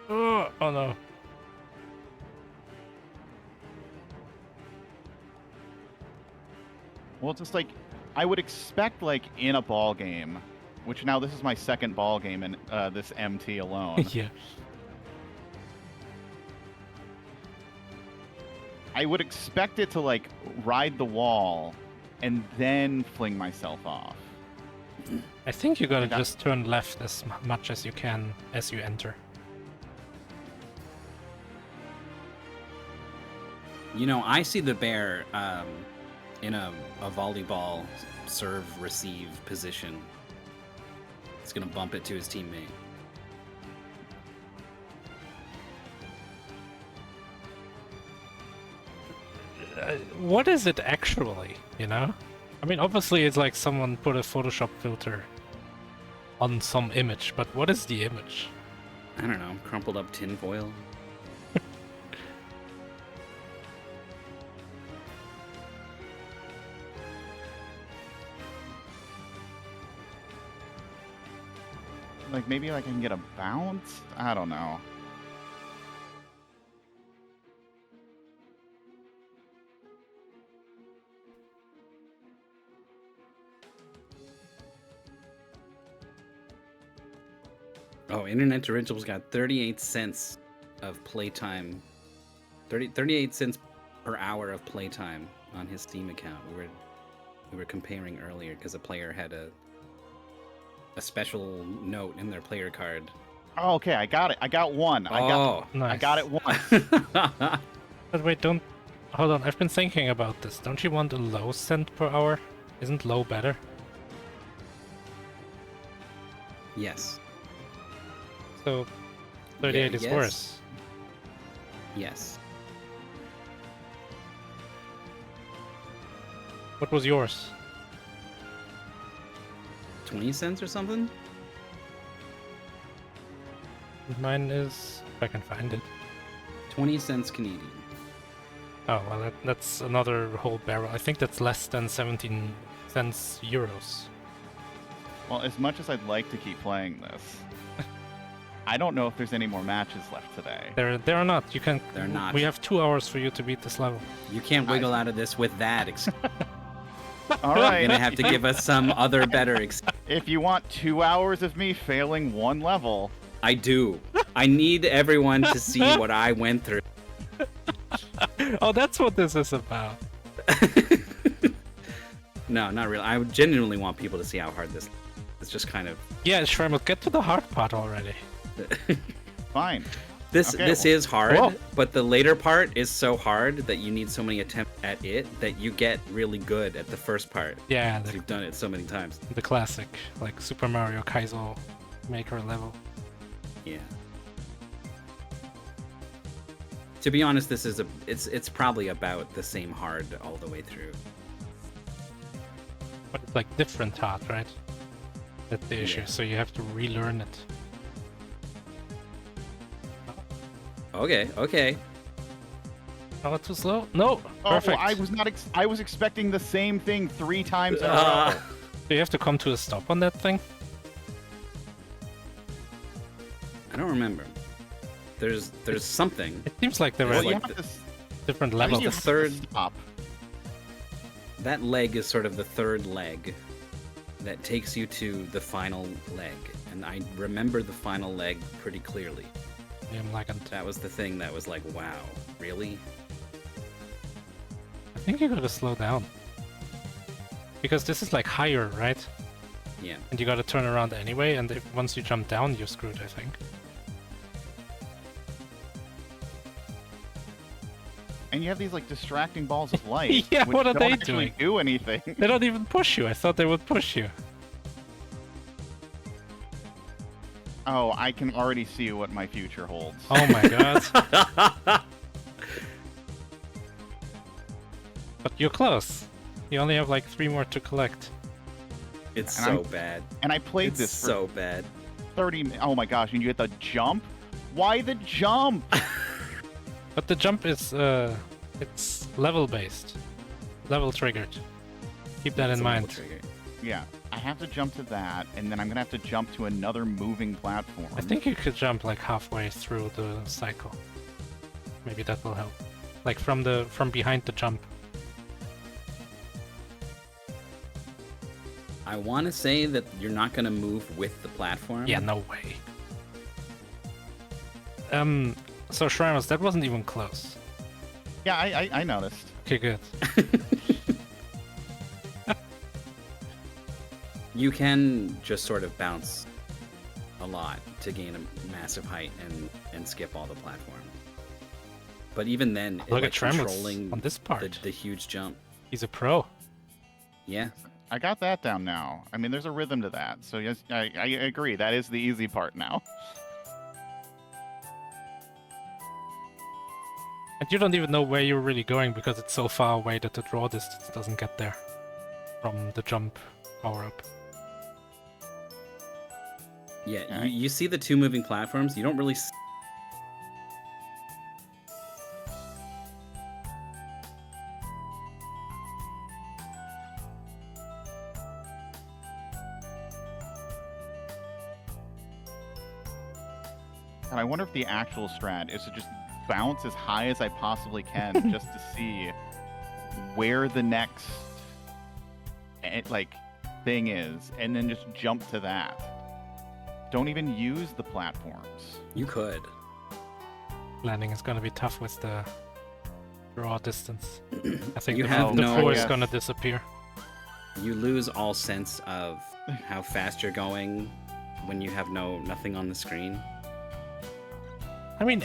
Oh no. well, just like, I would expect like in a ball game, which now this is my second ball game in this MT alone. Yeah. I would expect it to like ride the wall and then fling myself off. I think you gotta Like, just turn left as much as you can as you enter. You know, I see the bear in a volleyball serve receive position. It's gonna bump it to his teammate. What is it actually, you know? I mean, obviously it's like someone put a Photoshop filter on some image, but what is the image? I don't know, crumpled up tinfoil. Like maybe like I can get a bounce? I don't know. Oh, Internet Originals got 38 cents of playtime. 38 cents per hour of playtime on his Steam account. We were comparing earlier because a player had a special note in their player card. Oh, okay, I got it. I got one. I Nice. got it once. But wait, don't... Hold on, I've been thinking about this. Don't you want a low cent per hour? Isn't low better? Yes. So 38 is yes. worse. Yes. What was yours? 20 cents or something? Mine is... if I can find it. 20 cents Canadian. Oh, well, that's another whole barrel. I think that's less than 17 cents euros. Well, as much as I'd like to keep playing this, I don't know if there's any more matches left today. There are not. You can... They're not. We have 2 hours for you to beat this level. You can't wiggle out of this with that. All You're right. gonna have to give us some other better. If you want 2 hours of me failing one level, I do. I need everyone to see what I went through. Oh, that's what this is about. No, not really. I would genuinely want people to see how hard this. It's just kind of. Yeah, Schrammbles, get to the hard part already. fine. This Okay, this well- is hard, Whoa. but the later part is so hard that you need so many attempts at it that you get really good at the first part. Yeah, 'Cause you've done it so many times. the classic, like Super Mario Kaizo Maker level. Yeah. To be honest, this is it's probably about the same hard all the way through. But it's like different hard, right? That's the issue, Yeah. so you have to relearn it. Okay, okay. Oh, too slow? No! Oh, Perfect. I was not. I was expecting the same thing 3 times in a row. Ah. Do you have to come to a stop on that thing? I don't remember. There's something. It seems like there Well, were Well, you like have to. different I think levels. you the have to third- stop. That leg is sort of the third leg that takes you to the final leg. And I remember the final leg pretty clearly. I'm like, That was the thing that was like, wow, really? I think you gotta slow down. Because this is like higher, right? Yeah. And you gotta turn around anyway, and if, once you jump down, you're screwed, I think. And you have these like distracting balls of light. Yeah, which what are don't they actually doing? do anything. They don't even push you. I thought they would push you. Oh, I can already see what my future holds. Oh my god. But you're close. You only have like 3 more to collect. It's And so I'm- bad. And I played It's this for so bad. 30 minutes. Oh my gosh, and you hit the jump? Why the jump? But the jump is it's level based. Level triggered. Keep that It's in a level mind. trigger. Yeah, I have to jump to that, and then I'm gonna have to jump to another moving platform. I think you could jump like halfway through the cycle. Maybe that will help. Like from behind the jump. I want to say that you're not going to move with the platform. Yeah, no way. So Schrammbles, that wasn't even close. Yeah, I noticed. Okay, good. You can just sort of bounce a lot to gain a massive height and skip all the platform. But even then, Look like at Schrammbles controlling on this part. the huge jump. He's a pro. Yeah. I got that down now. I mean, there's a rhythm to that. So yes, I agree. That is the easy part now. And you don't even know where you're really going because it's so far away that the draw distance doesn't get there from the jump power up. Yeah, Alright. you see the 2 moving platforms. You don't really. And I wonder if the actual strat is to just bounce as high as I possibly can just to see where the next like thing is, and then just jump to that. Don't even use the platforms. You could. Landing is gonna be tough with the draw distance. I think You the, have the no- floor is Yes. gonna disappear. You lose all sense of how fast you're going when you have nothing on the screen. I mean,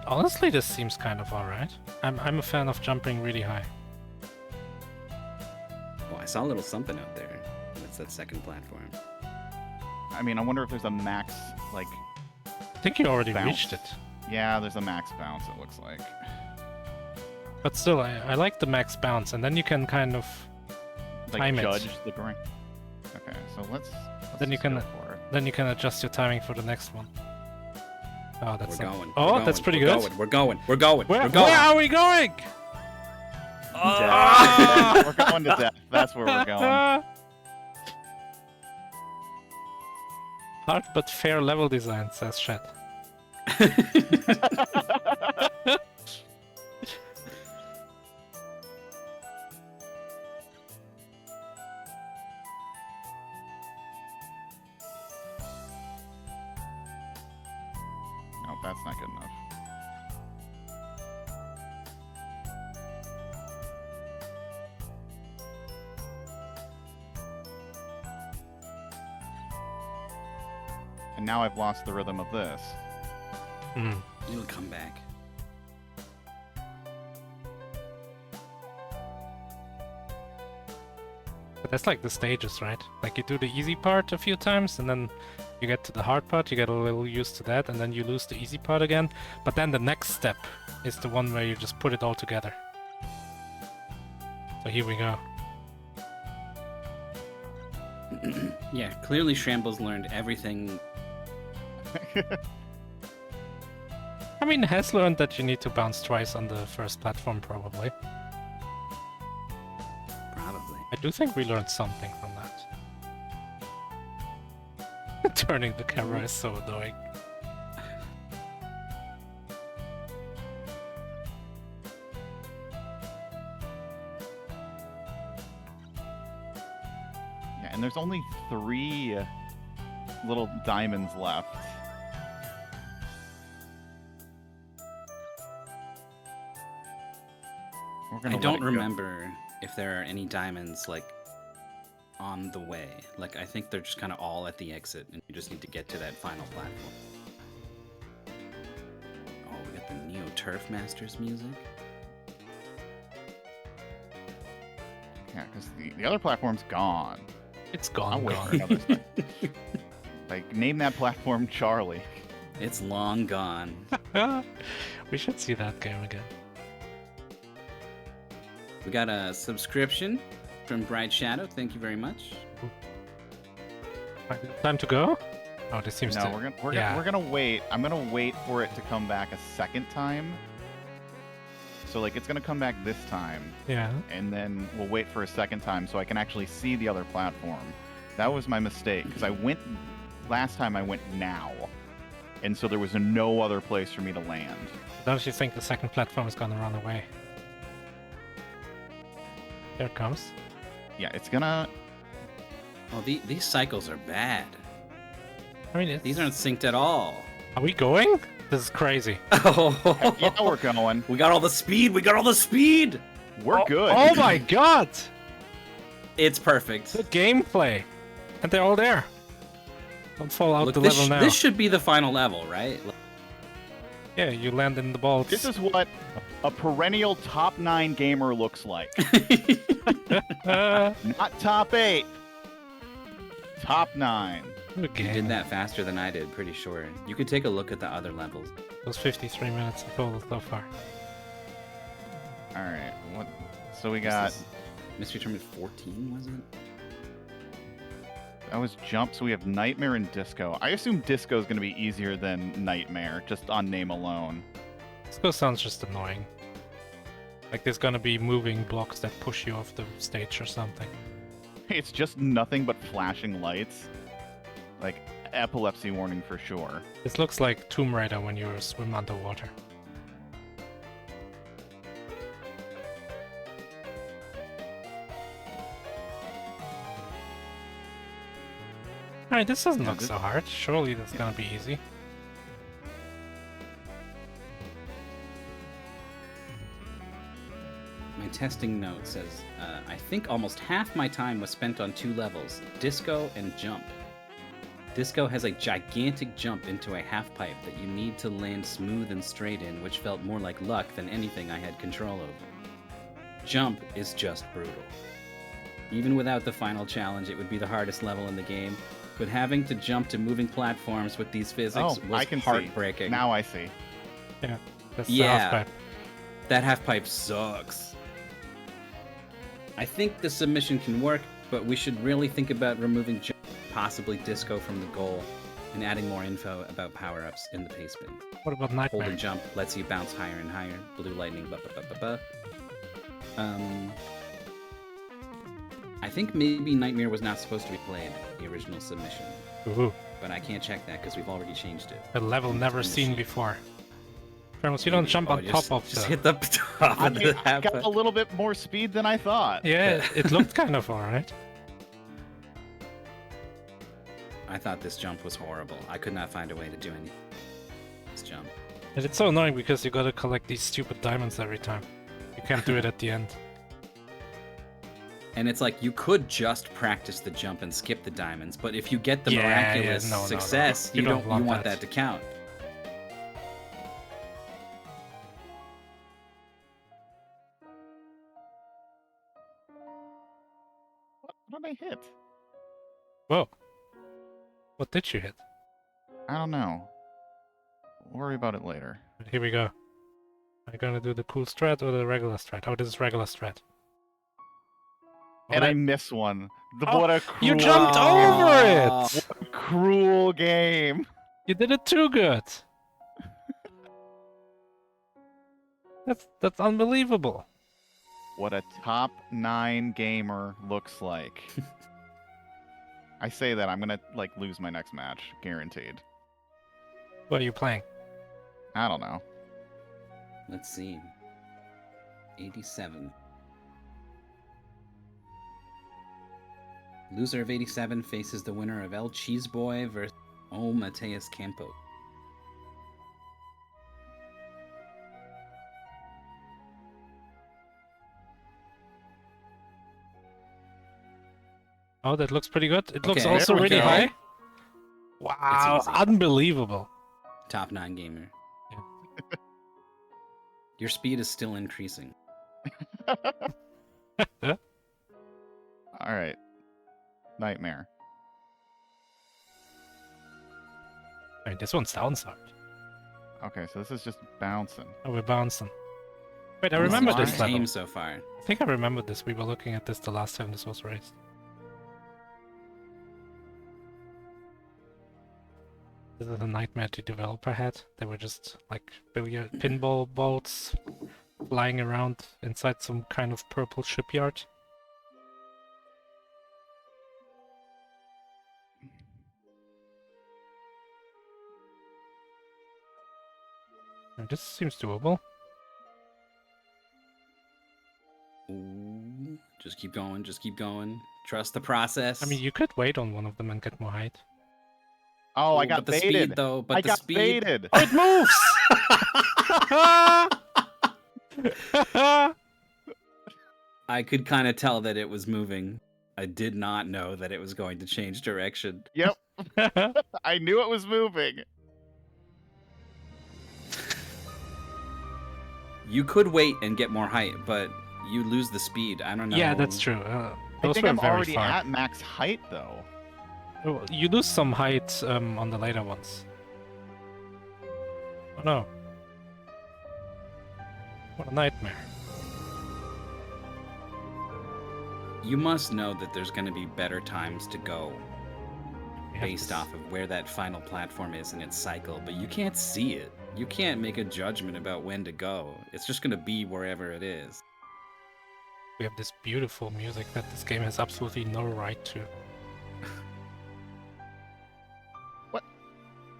honestly, this seems kind of alright. I'm a fan of jumping really high. Oh, I saw a little something out there. That's that second platform. I mean, I wonder if there's a max, like, I think you already Bounce. reached it. yeah, there's a max bounce, it looks like. But still, I like the max bounce, and then you can kind of Like, Time it. judge the grain. Okay, so let's Then you just can- go for it. then you can adjust your timing for the next one. Oh, We're that's going. not... we're Oh, going, that's pretty we're good. Going, we're going. We're going. Where, we're going. where are we going? Death. We're going to death. That's where we're going. Hard but fair level design, says Chat. No, that's not good enough. And now I've lost the rhythm of this. Hmm. It'll come back. But that's like the stages, right? Like you do the easy part a few times, and then you get to the hard part, you get a little used to that, and then you lose the easy part again. But then the next step is the one where you just put it all together. So here we go. Yeah, clearly Schrammbles learned everything. I mean, has learned that you need to bounce twice on the first platform, probably. Probably. I do think we learned something from that. Turning the camera is so annoying. Yeah, and there's only 3 little diamonds left. We're I gonna let don't it go. remember if there are any diamonds, like, on the way. Like, I think they're just kind of all at the exit, and you just need to get to that final platform. Oh, we got the Neo Turf Masters music. Yeah, because the other platform's gone. It's I'll gone. wait for gone. another step. Like, name that platform Charlie. It's long gone. We should see that game again. We got a subscription from Bright Shadow. Thank you very much. Time to go? Oh, this seems No, to... we're gonna wait. I'm gonna wait for it to come back a second time. So like it's gonna come back this time, Yeah. and then we'll wait for a second time so I can actually see the other platform. That was my mistake because last time I went now, and so there was no other place for me to land. Don't you think the second platform is gonna run away? There it comes. Yeah, it's gonna. Oh, these cycles are bad. I mean, it's... These aren't synced at all. Are we going? This is crazy. Oh, Yeah, we're going. we got all the speed. We got all the speed. We're good. Oh my god! It's perfect. Good gameplay. And they're all there. Don't fall out Look, the this, level now. this should be the final level, right? Yeah, you land in the balls. This is what a perennial top 9 gamer looks like. Not top 8. Top 9. You did that faster than I did, pretty sure. You could take a look at the other levels. It was 53 minutes in total so far. All right. What? So we got. Mystery Tournament 14, was it? That was Jump. So we have Nightmare and Disco. I assume Disco is going to be easier than Nightmare, just on name alone. Disco sounds just annoying. Like there's gonna be moving blocks that push you off the stage or something. It's just nothing but flashing lights. Like epilepsy warning for sure. This looks like Tomb Raider when you swim underwater. Alright, this doesn't look so hard. Surely that's gonna be easy. My testing note says, I think almost half my time was spent on 2 levels, Disco and Jump. Disco has a gigantic jump into a half pipe that you need to land smooth and straight in, which felt more like luck than anything I had control over. Jump is just brutal. Even without the final challenge, it would be the hardest level in the game, but having to jump to moving platforms with these physics was I can heartbreaking. see. Now I see. Yeah, that's the Yeah. half pipe. That half pipe sucks. I think the submission can work, but we should really think about removing Jump, possibly Disco from the goal, and adding more info about power-ups in the pace bin. What about Hold Nightmare? and jump lets you bounce higher and higher. Blue lightning, I think maybe Nightmare was not supposed to be played, the original submission. Ooh, But I can't check that because we've already changed it. a level never seen before. Schrammbles, you don't jump on top of Just the... hit the top of the I half got a little bit more speed than I thought. Yeah, it looked kind of alright. I thought this jump was horrible. I could not find a way to do anything. This jump. And it's so annoying because you gotta collect these stupid diamonds every time. You can't do it at the end. And it's like, you could just practice the jump and skip the diamonds, but if you get the Yeah, miraculous no, success, no. You You don't want want that to count. What did I hit? Whoa. What did you hit? I don't know. We'll worry about it later. Here we go. Are you gonna do the cool strat or the regular strat? Oh, this is regular strat. Oh, And I that- miss one. Oh, What a you cruel jumped Oh. over it! What a cruel game. You did it too good. That's unbelievable. What a top 9 gamer looks like. I say that I'm gonna like lose my next match, guaranteed. What are you playing? I don't know. Let's see. 87. Loser of 87 faces the winner of El Cheeseboy versus O Mateus Campos. Oh, that looks pretty good. It looks Okay, also there we really go. high. Wow, easy. unbelievable. Top 9 gamer. Yeah. Your speed is still increasing. All right. Nightmare. I mean, this one sounds hard. Okay, so this is just bouncing. Oh, we're bouncing. Wait, I This remember is this pretty level. tame so far. I think I remember this. We were looking at this the last time this was raised. This is a nightmare the developer had. They were just like billiard pinball balls flying around inside some kind of purple shipyard. And this seems doable. Ooh, just keep going, just keep going. Trust the process. I mean, you could wait on one of them and get more height. Oh, I Ooh, got but the baited. speed though, but I the got speed. baited. Oh, it moves! I could kind of tell that it was moving. I did not know that it was going to change direction. Yep. I knew it was moving. You could wait and get more height, but you lose the speed. I don't know. Yeah, that's true. I Those think were I'm very already far. at max height though. Oh, you lose some height on the later ones. Oh no. What a nightmare. You must know that there's going to be better times to go We have based this- off of where that final platform is in its cycle, but you can't see it. You can't make a judgment about when to go. It's just going to be wherever it is. We have this beautiful music that this game has absolutely no right to.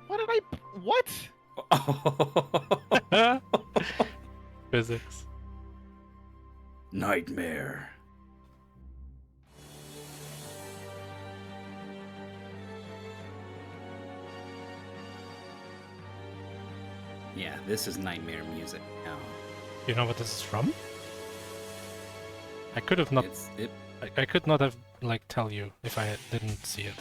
What did I? What? Physics. Nightmare. Yeah, this is nightmare music now. You know what this is from? I could have not. It I could not have like tell you if I didn't see it.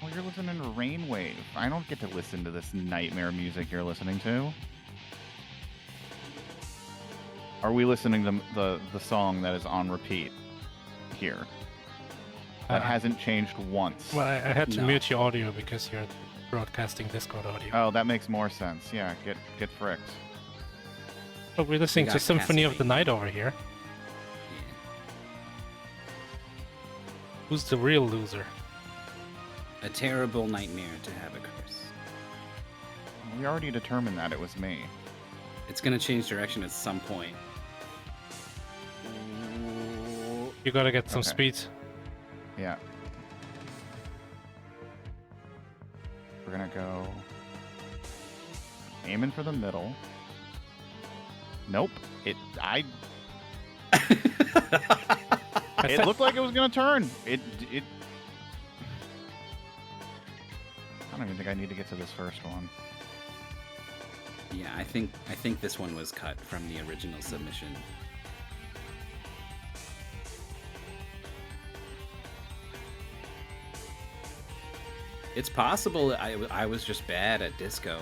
Well, you're listening to Rainwave. I don't get to listen to this nightmare music you're listening to. Are we listening to the song that is on repeat here? That Uh, hasn't changed once. Well, I had to No. mute your audio because you're broadcasting Discord audio. Oh, that makes more sense. Yeah, get fricked. But we're listening We to got Symphony of the Castlevania. Night over here. yeah. Who's the real loser? A terrible nightmare to have a curse. We already determined that it was me. It's gonna change direction at some point. You gotta get some Okay. speed. Yeah. We're gonna go aiming for the middle. Nope. I It said- looked like it was gonna turn. It. I don't even think I need to get to this first one. Yeah, I think this one was cut from the original submission. It's possible I was just bad at disco.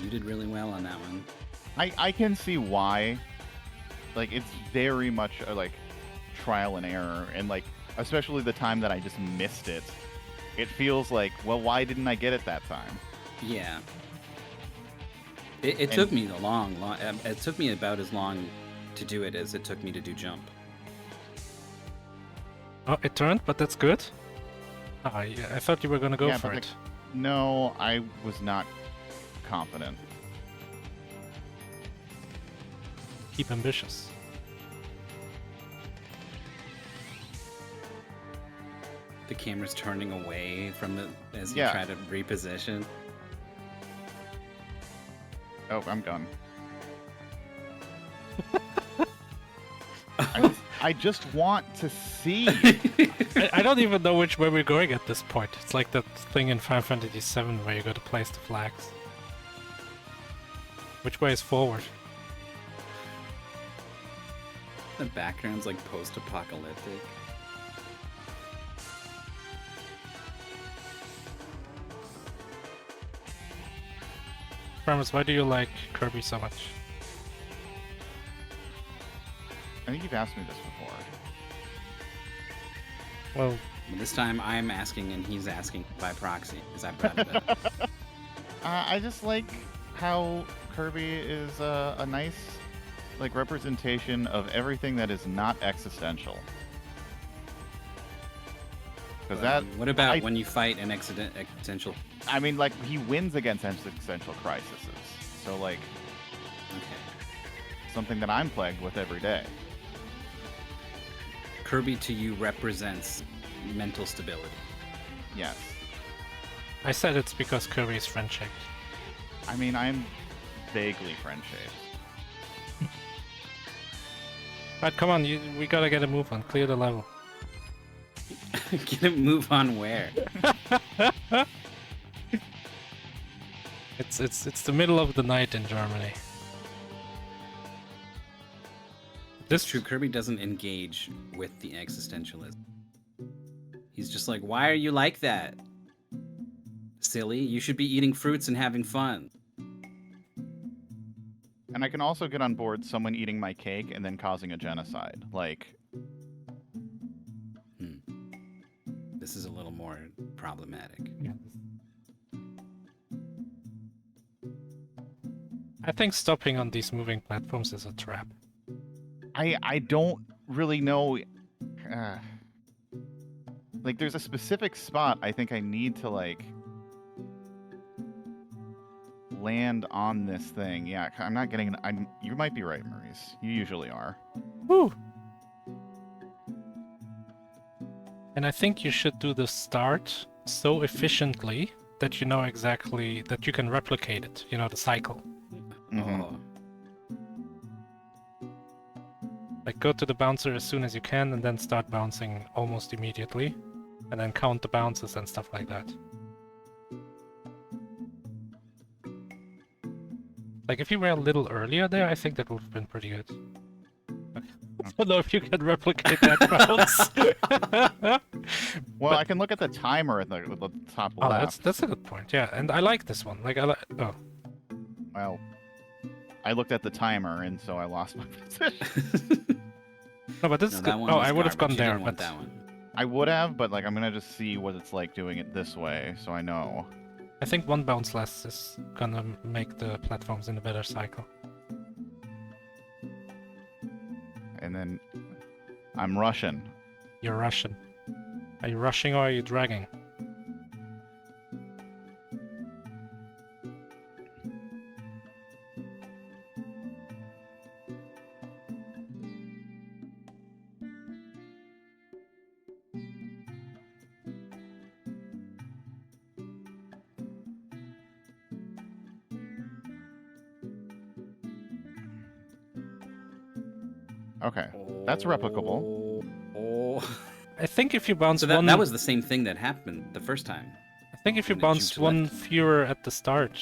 You did really well on that one. I can see why. Like it's very much like trial and error, and like especially the time that I just missed it, it feels like, well, why didn't I get it that time? Yeah. It took me it took me about as long to do it as it took me to do jump. Oh, it turned, but that's good. I thought you were gonna go Yeah, for but it. No, I was not confident. Keep ambitious. The camera's turning away from the as you Yeah. try to reposition. Oh, I'm gone. I just want to see. I don't even know which way we're going at this point. It's like that thing in Final Fantasy VII where you got to place the flags. Which way is forward? The background's like post-apocalyptic. Schrammbles, why do you like Kirby so much? I think you've asked me this before. Well, But this time I'm asking and he's asking by proxy, because I'm proud of it. I just like how Kirby is a nice, like, representation of everything that is not existential. Because that, What about I- when you fight an existential? I mean, like, he wins against existential crises. So, like, Okay. something that I'm plagued with every day. Kirby to you represents mental stability. Yes. I said it's because Kirby is friend-shaped. I mean, I'm vaguely friend-shaped. But come on, we gotta get a move on. Clear the level. Get a move on where? It's the middle of the night in Germany. This true. Kirby doesn't engage with the existentialism. He's just like, why are you like that? Silly, you should be eating fruits and having fun. And I can also get on board someone eating my cake and then causing a genocide. Like, This is a little more problematic. I think stopping on these moving platforms is a trap. I don't really know. Like, there's a specific spot I think I need to, like, land on this thing. Yeah, I'm not getting. You might be right, Maurice. You usually are. Woo! And I think you should do the start so efficiently that you know exactly that you can replicate it. You know, the cycle. Mhm. Oh, Like go to the bouncer as soon as you can and then start bouncing almost immediately. And then count the bounces and stuff like that. Like if you were a little earlier there, I think that would have been pretty good. I don't know if you can replicate that bounce. Well, I can look at the timer at the top Oh, left. that's a good point. Yeah, and I like this one. Like I like. Oh, Well, I looked at the timer, and so I lost my position. no, but this no, is that good. one Oh, was I would have garbage. gone You there, didn't want but that one. I would have, but like I'm gonna just see what it's like doing it this way, so I know. I think one bounce less is gonna make the platforms in a better cycle. And then I'm Russian. You're Russian. Are you rushing or are you dragging? Okay, that's replicable. Oh. I think if you bounce So that, one, that was the same thing that happened the first time. I think if you when it bounce juked one left. fewer at the start,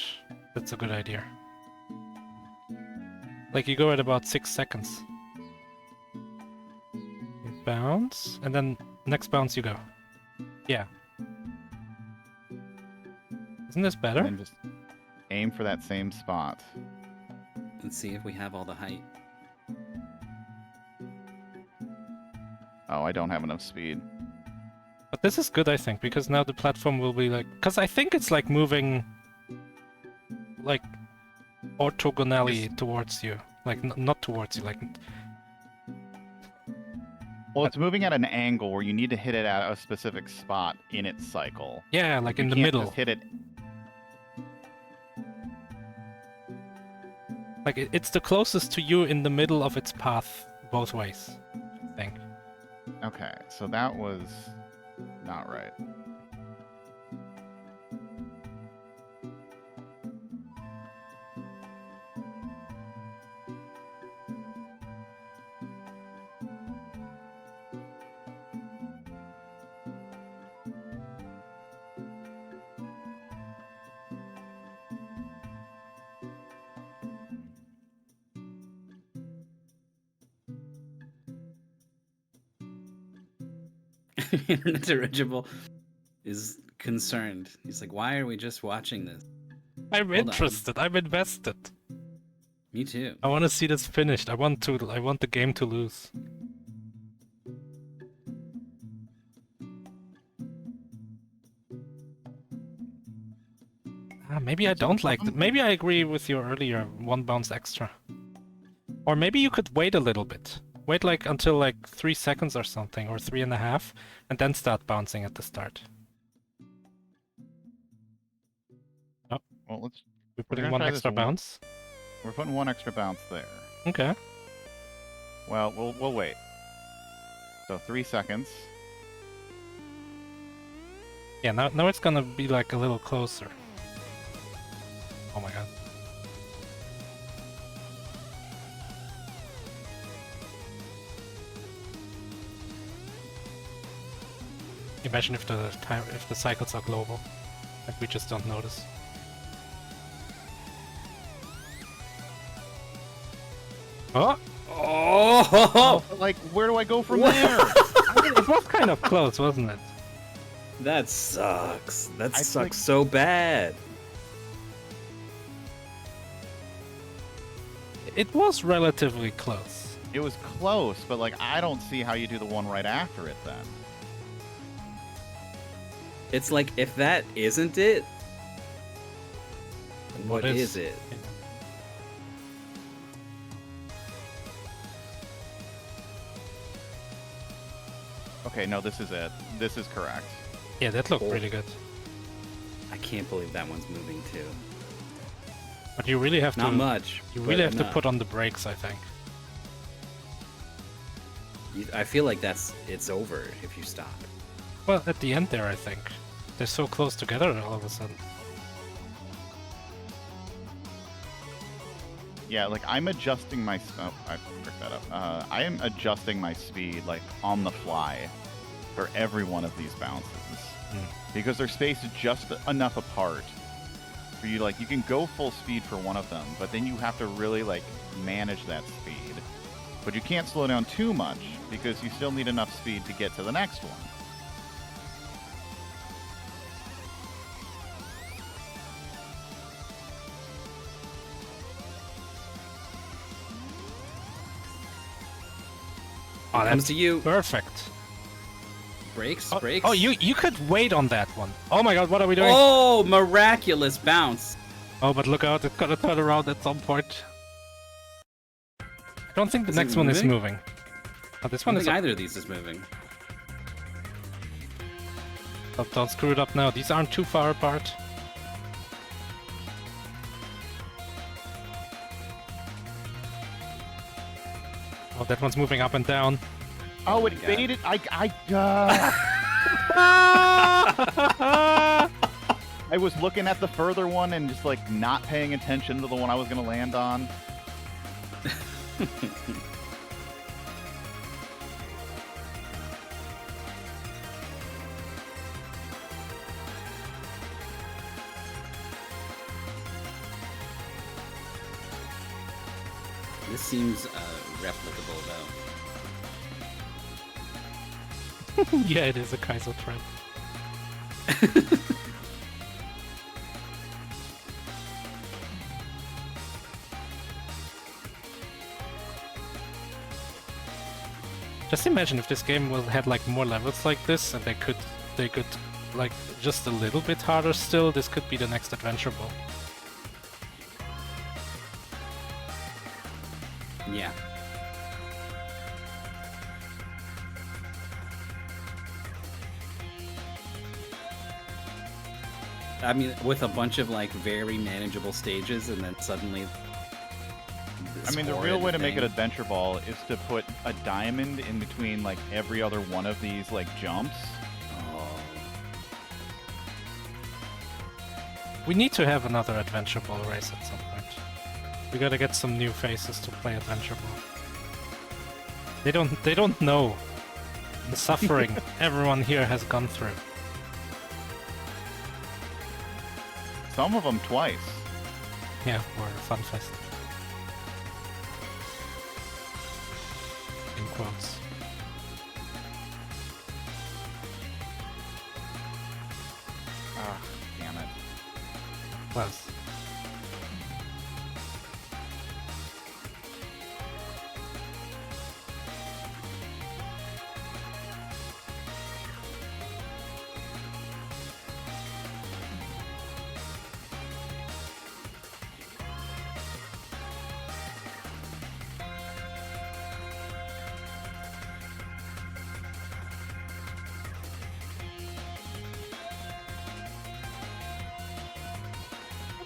that's a good idea. Like you go at about 6 seconds. You bounce, and then next bounce you go. Yeah. Isn't this better? And then just aim for that same spot. Let's see if we have all the height. Oh, I don't have enough speed. But this is good, I think, because now the platform will be like... Because I think it's like moving... like... orthogonally towards you. Like, not towards you, like... Well, it's moving at an angle where you need to hit it at a specific spot in its cycle. Yeah, like You in the can't middle. just hit it. Like, it's the closest to you in the middle of its path, both ways, I think. Okay, so that was not right. Internet Original is concerned. He's like, why are we just watching this? I'm Hold on. interested. I'm invested. Me too. I want to see this finished. I want the game to lose. Maybe I don't like that. Maybe I agree with you earlier. 1 bounce extra. Or maybe you could wait a little bit. Wait like until like 3 seconds or something, or 3.5, and then start bouncing at the start. Oh, Well, we're we're putting gonna 1 try this extra one. bounce. We're putting 1 extra bounce there. Okay. Well, we'll wait. So 3 seconds. Yeah, now it's gonna be like a little closer. Oh my god. Imagine if the cycles are global, like we just don't notice. Oh, Oh, But, like, where do I go from What? there? I mean, it was kind of close, wasn't it? that sucks. That I sucks like- so bad. It was relatively close. It was close, but like I don't see how you do the one right after it then. It's like, if that isn't it, what is it? Okay, no, this is it. This is correct. Yeah, that looked Cool. really good. I can't believe that one's moving too. But you really have Not to. much. You but really have to enough. put on the brakes, I think. I feel like it's over if you stop. Well, at the end there, I think. They're so close together all of a sudden. Yeah, like I'm adjusting my. Oh, I picked that up. I am adjusting my speed like on the fly for every one of these bounces because they're spaced just enough apart for you. Like you can go full speed for one of them, but then you have to really like manage that speed. But you can't slow down too much because you still need enough speed to get to the next one. Oh, Comes that's to you. perfect. Brakes, Oh, brakes. oh, you could wait on that one. Oh my god, what are we doing? Oh, miraculous bounce. Oh, but look out, it's gonna turn around at some point. I don't think the Is it next one is moving? moving. Oh, this I one don't is. think either of these is moving. Don't screw it up now. These aren't too far apart. Oh, that one's moving up and down. Oh, it my God. baited. I was looking at the further one and just like not paying attention to the one I was gonna land on. This seems replicable though. Yeah, it is a Kaiser trap. Just imagine if this game had like more levels like this, and they could like just a little bit harder still. This could be the next Adventure Ball. Yeah. I mean, with a bunch of like very manageable stages, and then suddenly. I mean, the real way to make an Adventure Ball is to put a diamond in between like every other one of these like jumps. Oh. We need to have another Adventure Ball race at some point. We gotta get some new faces to play Adventure Ball. They don't know the suffering everyone here has gone through. Some of them twice. Yeah, or FunFest. In quotes. Ah, damn it. Was.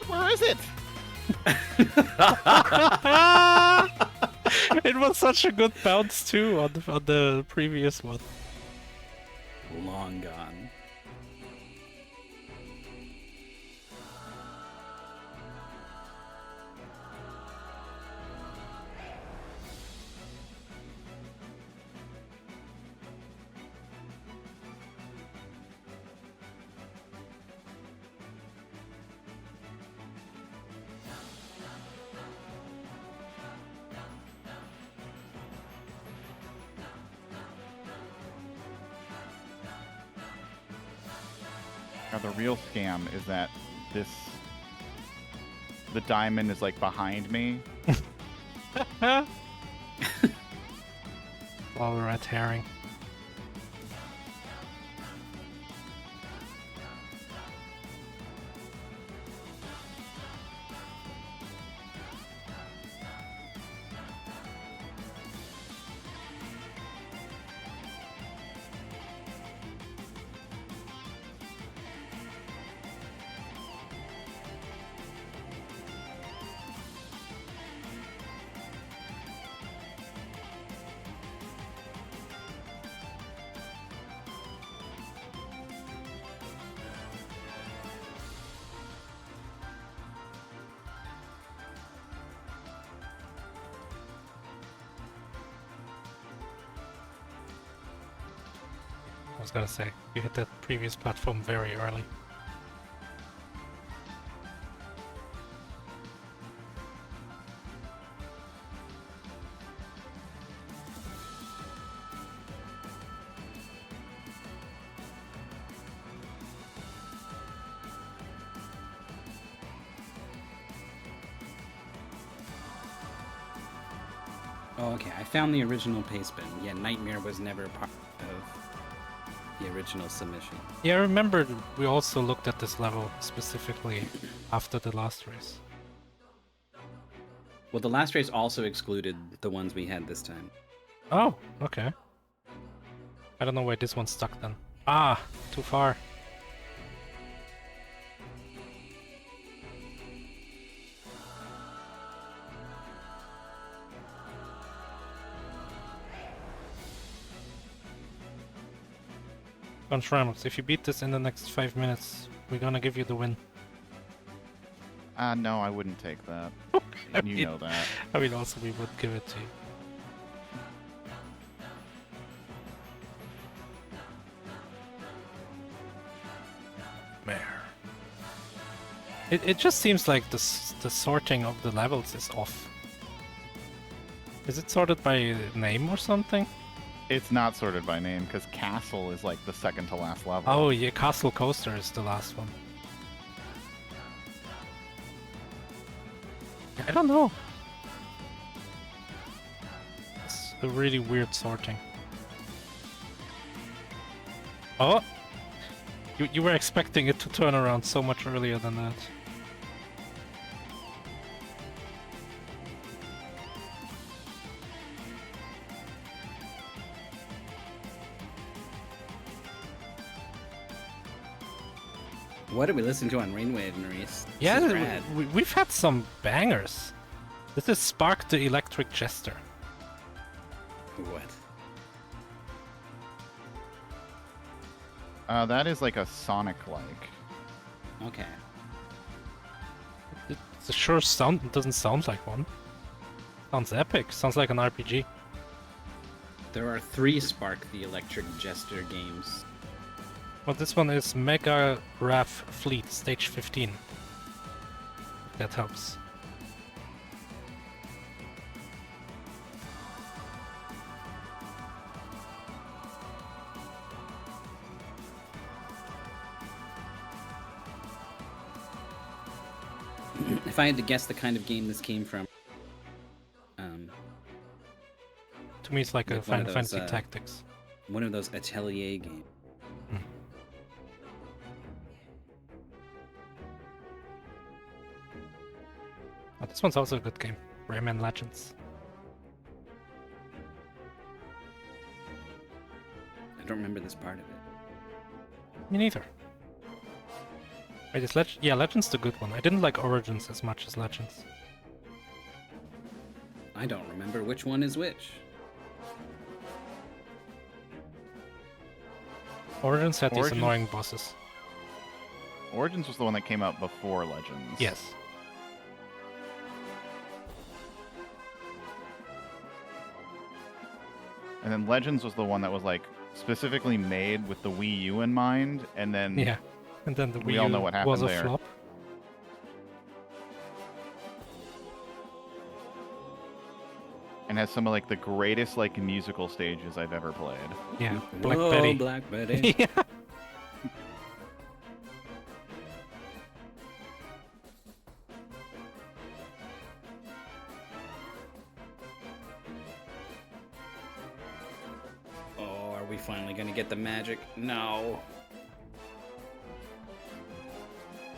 Where is it? It was such a good bounce too on the previous one. Long gone. Now, the real scam is that the diamond is like behind me. All red herring. I was gonna say, you hit that previous platform very early. Oh, okay. I found the original paste bin. Yeah, Nightmare was never part of the original submission. Yeah, I remember we also looked at this level specifically after the last race. Well, the last race also excluded the ones we had this time. Oh, okay. I don't know why this one's stuck then. Ah, too far. On Schrammbles, if you beat this in the next 5 minutes, we're gonna give you the win. No, I wouldn't take that. And you know that. I mean, also we would give it to you. Mare. It just seems like the sorting of the levels is off. Is it sorted by name or something? It's not sorted by name because Castle is like the second to last level. Oh yeah, Castle Coaster is the last one. I don't know. It's a really weird sorting. Oh! You were expecting it to turn around so much earlier than that. What did we listen to on Rainwave, Maurice? Yeah, This is rad. we've had some bangers. This is Spark the Electric Jester. What? That is like a Sonic-like. Okay. It's a sure sound. It doesn't sound like one. Sounds epic. Sounds like an RPG. There are 3 Spark the Electric Jester games. Well, this one is Mega Raph Fleet Stage 15. If that helps. If I had to guess the kind of game this came from, To me, it's like a Like one of Final those, Fantasy Tactics. one of those Atelier games. Oh, this one's also a good game. Rayman Legends. I don't remember this part of it. Me neither. Wait, is yeah, Legends the good one. I didn't like Origins as much as Legends. I don't remember which one is which. Origins had these Origins? annoying bosses. Origins was the one that came out before Legends. Yes. And then Legends was the one that was like specifically made with the Wii U in mind, and then Yeah. And then the We Wii all U know what was happened a there. flop. and has some of like the greatest like musical stages I've ever played. Yeah. Black Whoa, Betty. Black Betty. Yeah. Oh, are we finally gonna get the magic? No.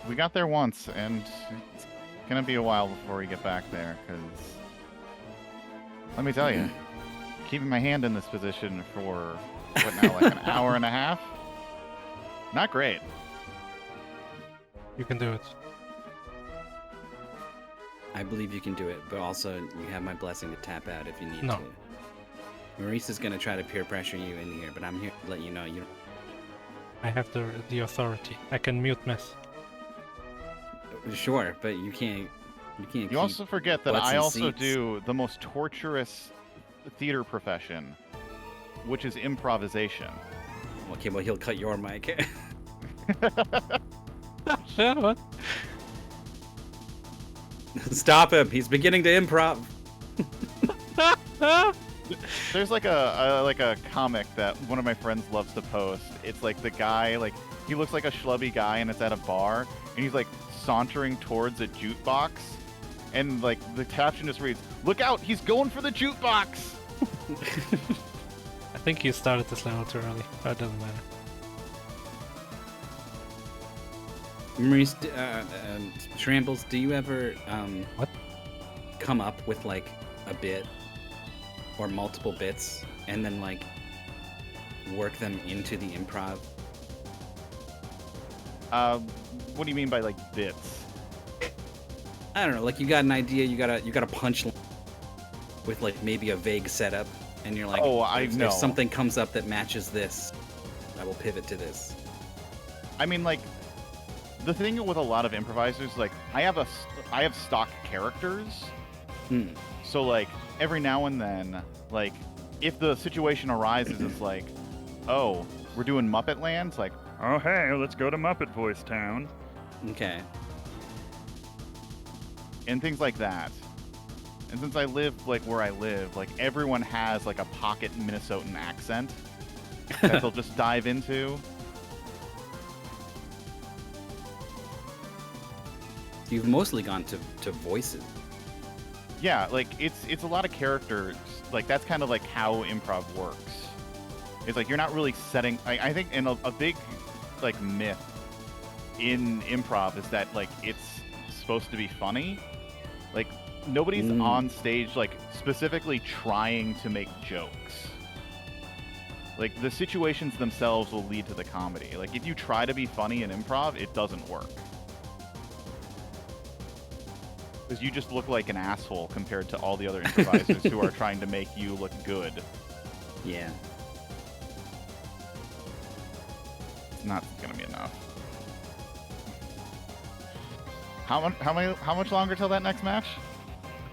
We got there once, and it's gonna be a while before we get back there, because let me tell you, keeping my hand in this position for what now, like an hour and a half? Not great. You can do it. I believe you can do it, but also you have my blessing to tap out if you need No. to. Maurice is gonna try to peer pressure you in here, but I'm here to let you know you don't. I have the authority. I can mute myth. Sure, but you can't. You can't. You keep also forget that butts I in also seats. do the most torturous theater profession, which is improvisation. Okay, well he'll cut your mic. What? Stop him! He's beginning to improv. There's like a comic that one of my friends loves to post. It's like the guy, like he looks like a schlubby guy, and it's at a bar, and he's like sauntering towards a jukebox, and like the caption just reads, "Look out! He's going for the jukebox!" I think you started this level too early, but it doesn't matter. Maurice, Schrammbles, do you ever What? come up with like a bit or multiple bits and then like work them into the improv? What do you mean by like bits? I don't know, like you got an idea, you got a punch with like maybe a vague setup, and you're like, Oh, I if know. something comes up that matches this, I will pivot to this. I mean, like, the thing with a lot of improvisers, like, I have stock characters, Hmm. so like every now and then, like, if the situation arises, it's like, oh, we're doing Muppet Land, it's like, oh hey, let's go to Muppet Voice Town, Okay. and things like that. And since I live like where I live, like everyone has like a pocket Minnesotan accent that they'll just dive into. You've mostly gone to voices. Yeah, like it's a lot of characters. Like that's kind of like how improv works. It's like you're not really setting. I think in a big like myth in improv is that like it's supposed to be funny. Like nobody's on stage like specifically trying to make jokes. Like the situations themselves will lead to the comedy. Like if you try to be funny in improv, it doesn't work. Because you just look like an asshole compared to all the other improvisers who are trying to make you look good. Yeah. It's not gonna be enough. How much longer till that next match?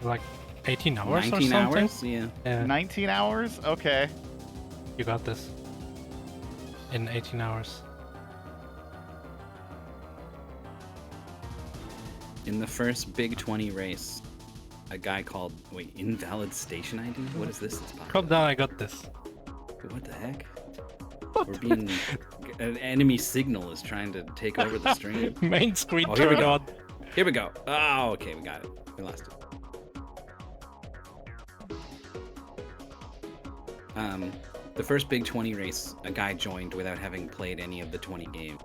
Like 18 hours 19 or something? hours? Yeah. Yeah, 19 hours? Okay. you got this. In 18 hours. In the first Big 20 race, a guy called, invalid station ID? What is this? It's Calm popping up? down, I got this. What the heck? We're being... An enemy signal is trying to take over the stream. Main screen Oh, here we turned go. on. Here we go. Oh, okay, we got it. We lost it. The first Big 20 race, a guy joined without having played any of the 20 games.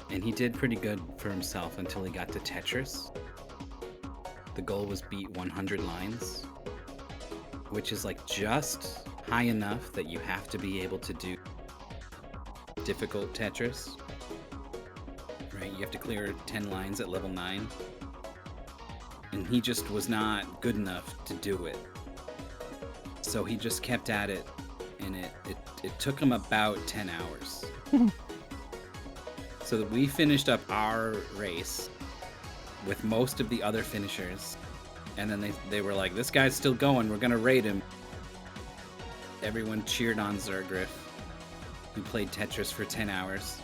And he did pretty good for himself until he got to Tetris. The goal was beat 100 lines, which is like just high enough that you have to be able to do difficult Tetris. Right, you have to clear 10 lines at level 9. And he just was not good enough to do it. So he just kept at it, and it took him about 10 hours. So that we finished up our race with most of the other finishers, and then they were like, this guy's still going, we're gonna raid him. Everyone cheered on Zergriff, who played Tetris for 10 hours.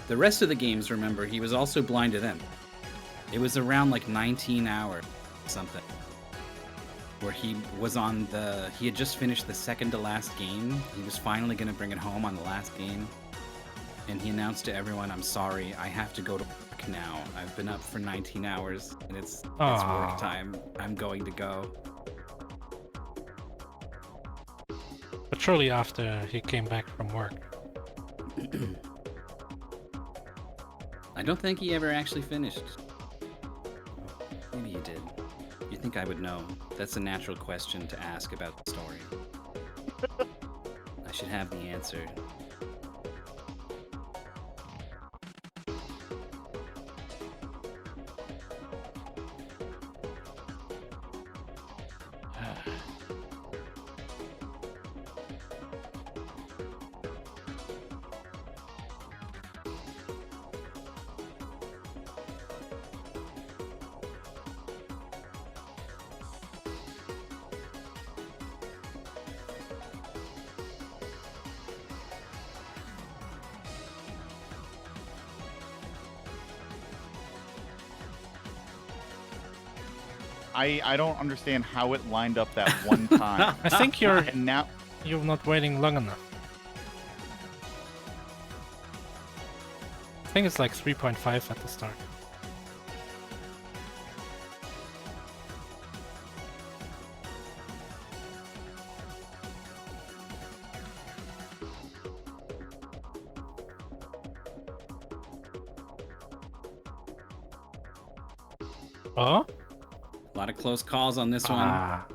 The rest of the games, remember, he was also blind to them. It was around like 19 hours, something, where he was on he had just finished the second to last game. He was finally gonna bring it home on the last game. And he announced to everyone, I'm sorry, I have to go to work now. I've been up for 19 hours, and it's work time. I'm going to go. But surely after he came back from work. I don't think he ever actually finished. Maybe he did. You think I would know? That's a natural question to ask about the story. I should have the answer. I don't understand how it lined up that one time. I think you're And now, not waiting long enough. I think it's like 3.5 at the start. Oh? A lot of close calls on this one. Ah.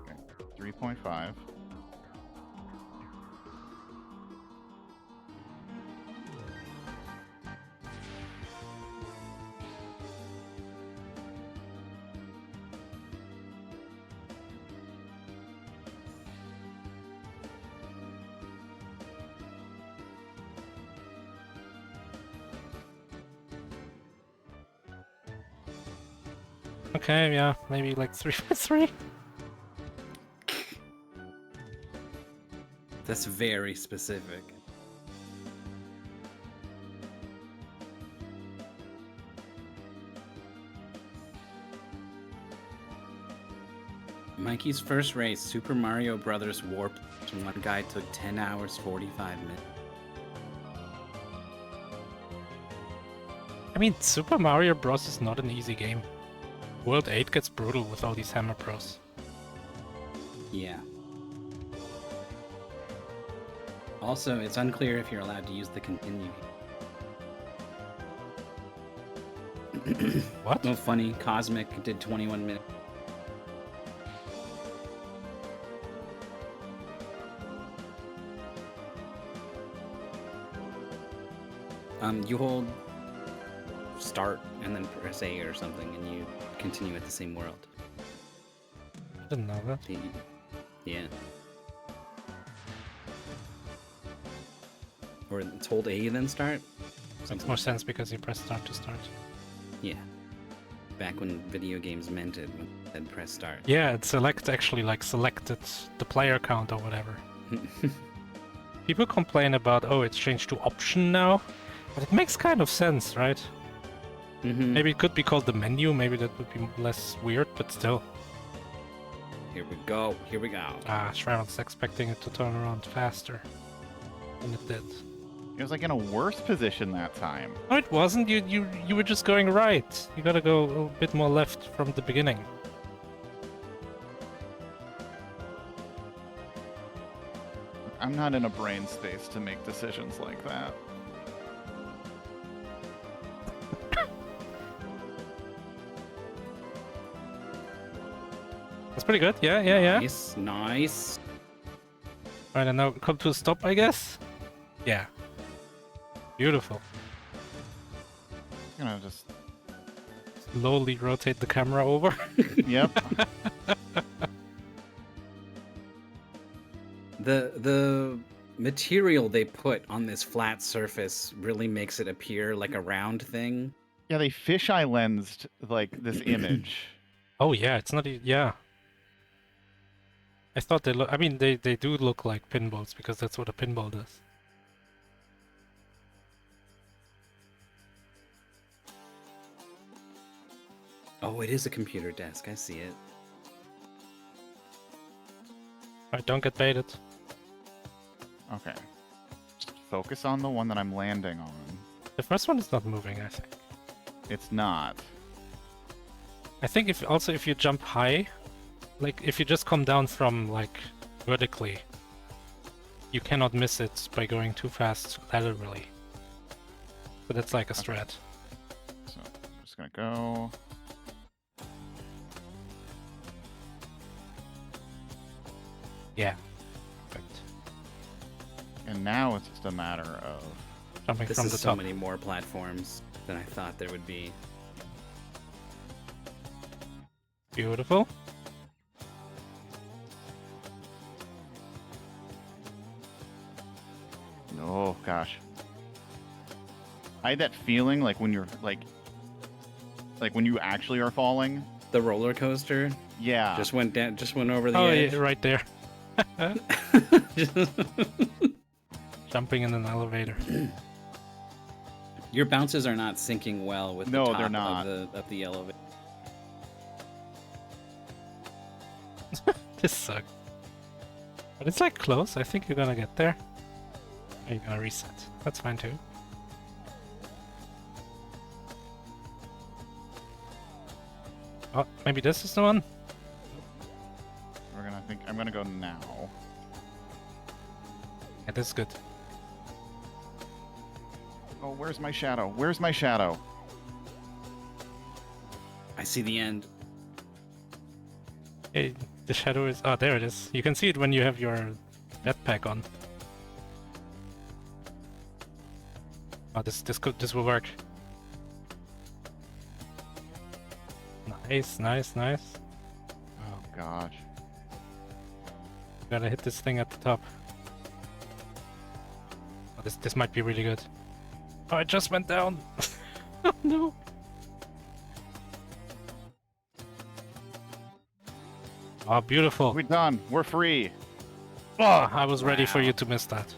3.5. Okay, yeah, maybe like 3.3. That's very specific. Mikey's first race, Super Mario Brothers Warp, one guy took 10 hours, 45 minutes. I mean, Super Mario Bros. Is not an easy game. World 8 gets brutal with all these hammer pros. Yeah. Also, it's unclear if you're allowed to use the continue. What? Oh, funny. Cosmic did 21 minutes. You hold start and then press A or something, and you continue at the same world. I didn't know that. Yeah. Or it's hold A then start? Makes more sense because you press start to start. Yeah. Back when video games meant it, when it said press start. Yeah, it actually like selected the player count or whatever. People complain about, oh, it's changed to option now, but it makes kind of sense, right? Maybe it could be called the menu, maybe that would be less weird, but still. Here we go, here we go. Ah, Schrammbles expecting it to turn around faster than it did. It was like in a worse position that time. No, it wasn't. You were just going right. You gotta go a little bit more left from the beginning. I'm not in a brain space to make decisions like that. That's pretty good. Yeah. Nice, nice. Alright, and now come to a stop, I guess? Yeah. Beautiful. I'm gonna just... Slowly rotate the camera over. Yep. The material they put on this flat surface really makes it appear like a round thing. Yeah, they fisheye lensed, like, this image. Oh yeah, it's not... Yeah. I thought they look... I mean, they do look like pinballs, because that's what a pinball does. Oh, it is a computer desk. I see it. Alright, don't get baited. Okay. Just focus on the one that I'm landing on. The first one is not moving, I think. It's not. I think if you jump high, like if you just come down from like vertically, you cannot miss it by going too fast laterally. But that's like a strat. So I'm just gonna go. Yeah. Perfect. And now it's just a matter of Jumping This from is the so top. many more platforms than I thought there would be. Beautiful. oh gosh. I had that feeling like when you're like when you actually are falling. The roller coaster Yeah. just went down, just went over the Oh edge. yeah, right there. Jumping in an elevator. Your bounces are not syncing well with No, the top they're not. of the elevator. This sucks. But it's like close. I think you're gonna get there. Or you're gonna reset. That's fine too. Oh, maybe this is the one? I'm gonna go now. Yeah, this is good. Oh, where's my shadow? Where's my shadow? I see the end. Hey, the shadow is... Oh, there it is. You can see it when you have your backpack on. Oh, this will work. Nice. Oh gosh. Gotta hit this thing at the top. Oh, this might be really good. Oh, it just went down. Oh, no. Oh, beautiful. We're done. We're free. Oh, I was ready for you to miss that.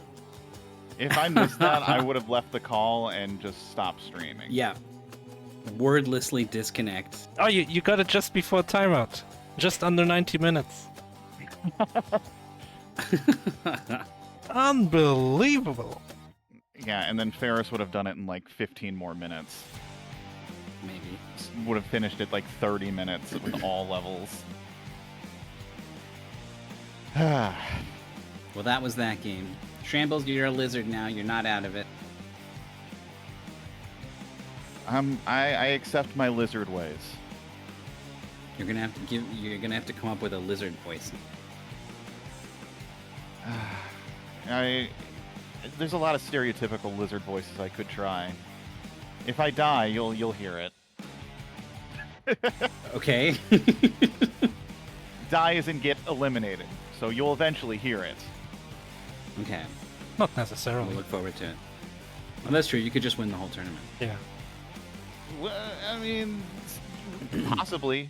If I missed that, I would have left the call and just stopped streaming. Yeah. Wordlessly disconnect. Oh, you got it just before timeout. Just under 90 minutes. Unbelievable. Yeah, and then Ferris would have done it in like 15 more minutes. Maybe. Would have finished it like 30 minutes with all levels. Well, that was that game. Schrammbles, you're a lizard now. You're not out of it. I accept my lizard ways. You're gonna have to come up with a lizard voice. There's a lot of stereotypical lizard voices I could try. If I die, you'll hear it. Okay. Die as in get eliminated, so you'll eventually hear it. Okay. Not We'll necessarily. look forward to it. Well, that's true. You could just win the whole tournament. Yeah. Well, I mean, possibly.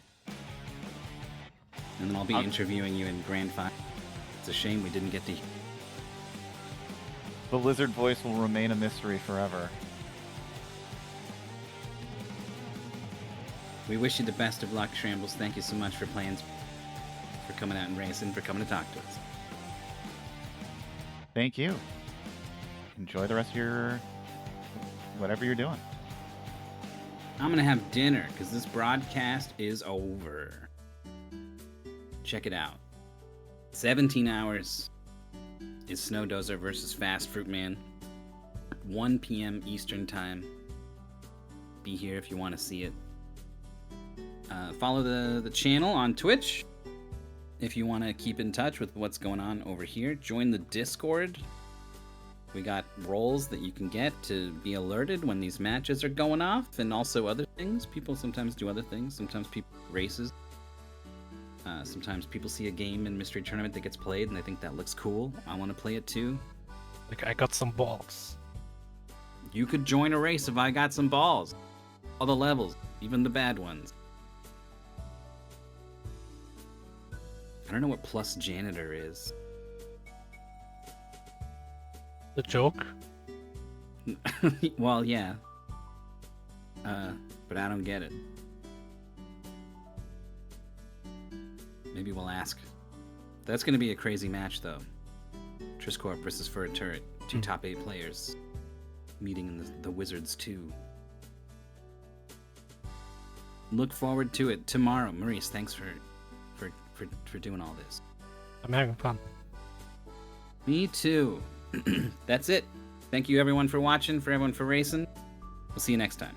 And then I'll be interviewing you in Grand Final. It's a shame we didn't get to. The lizard voice will remain a mystery forever. We wish you the best of luck, Schrammbles. Thank you so much for playing, for coming out and racing, for coming to talk to us. Thank you. Enjoy the rest of your whatever you're doing. I'm gonna have dinner because this broadcast is over. Check it out. 17 hours is Snowdozer versus Fast Fruit Man. 1 p.m. Eastern Time. Be here if you want to see it. Follow the channel on Twitch if you want to keep in touch with what's going on over here. Join the Discord. We got roles that you can get to be alerted when these matches are going off, and also other things. People sometimes do other things. Sometimes people races. Sometimes people see a game in Mystery Tournament that gets played and they think that looks cool. I want to play it too. Like, I got some balls. You could join a race if I got some balls. All the levels, even the bad ones. I don't know what plus janitor is. The joke? Well, yeah. But I don't get it. Maybe we'll ask. That's going to be a crazy match, though. Triscorp versus Fur Turret. Two top 8 players meeting in the Wizards 2. Look forward to it tomorrow. Maurice, thanks for doing all this. I'm having fun. Me too. That's it. Thank you everyone for watching, for everyone for racing. We'll see you next time.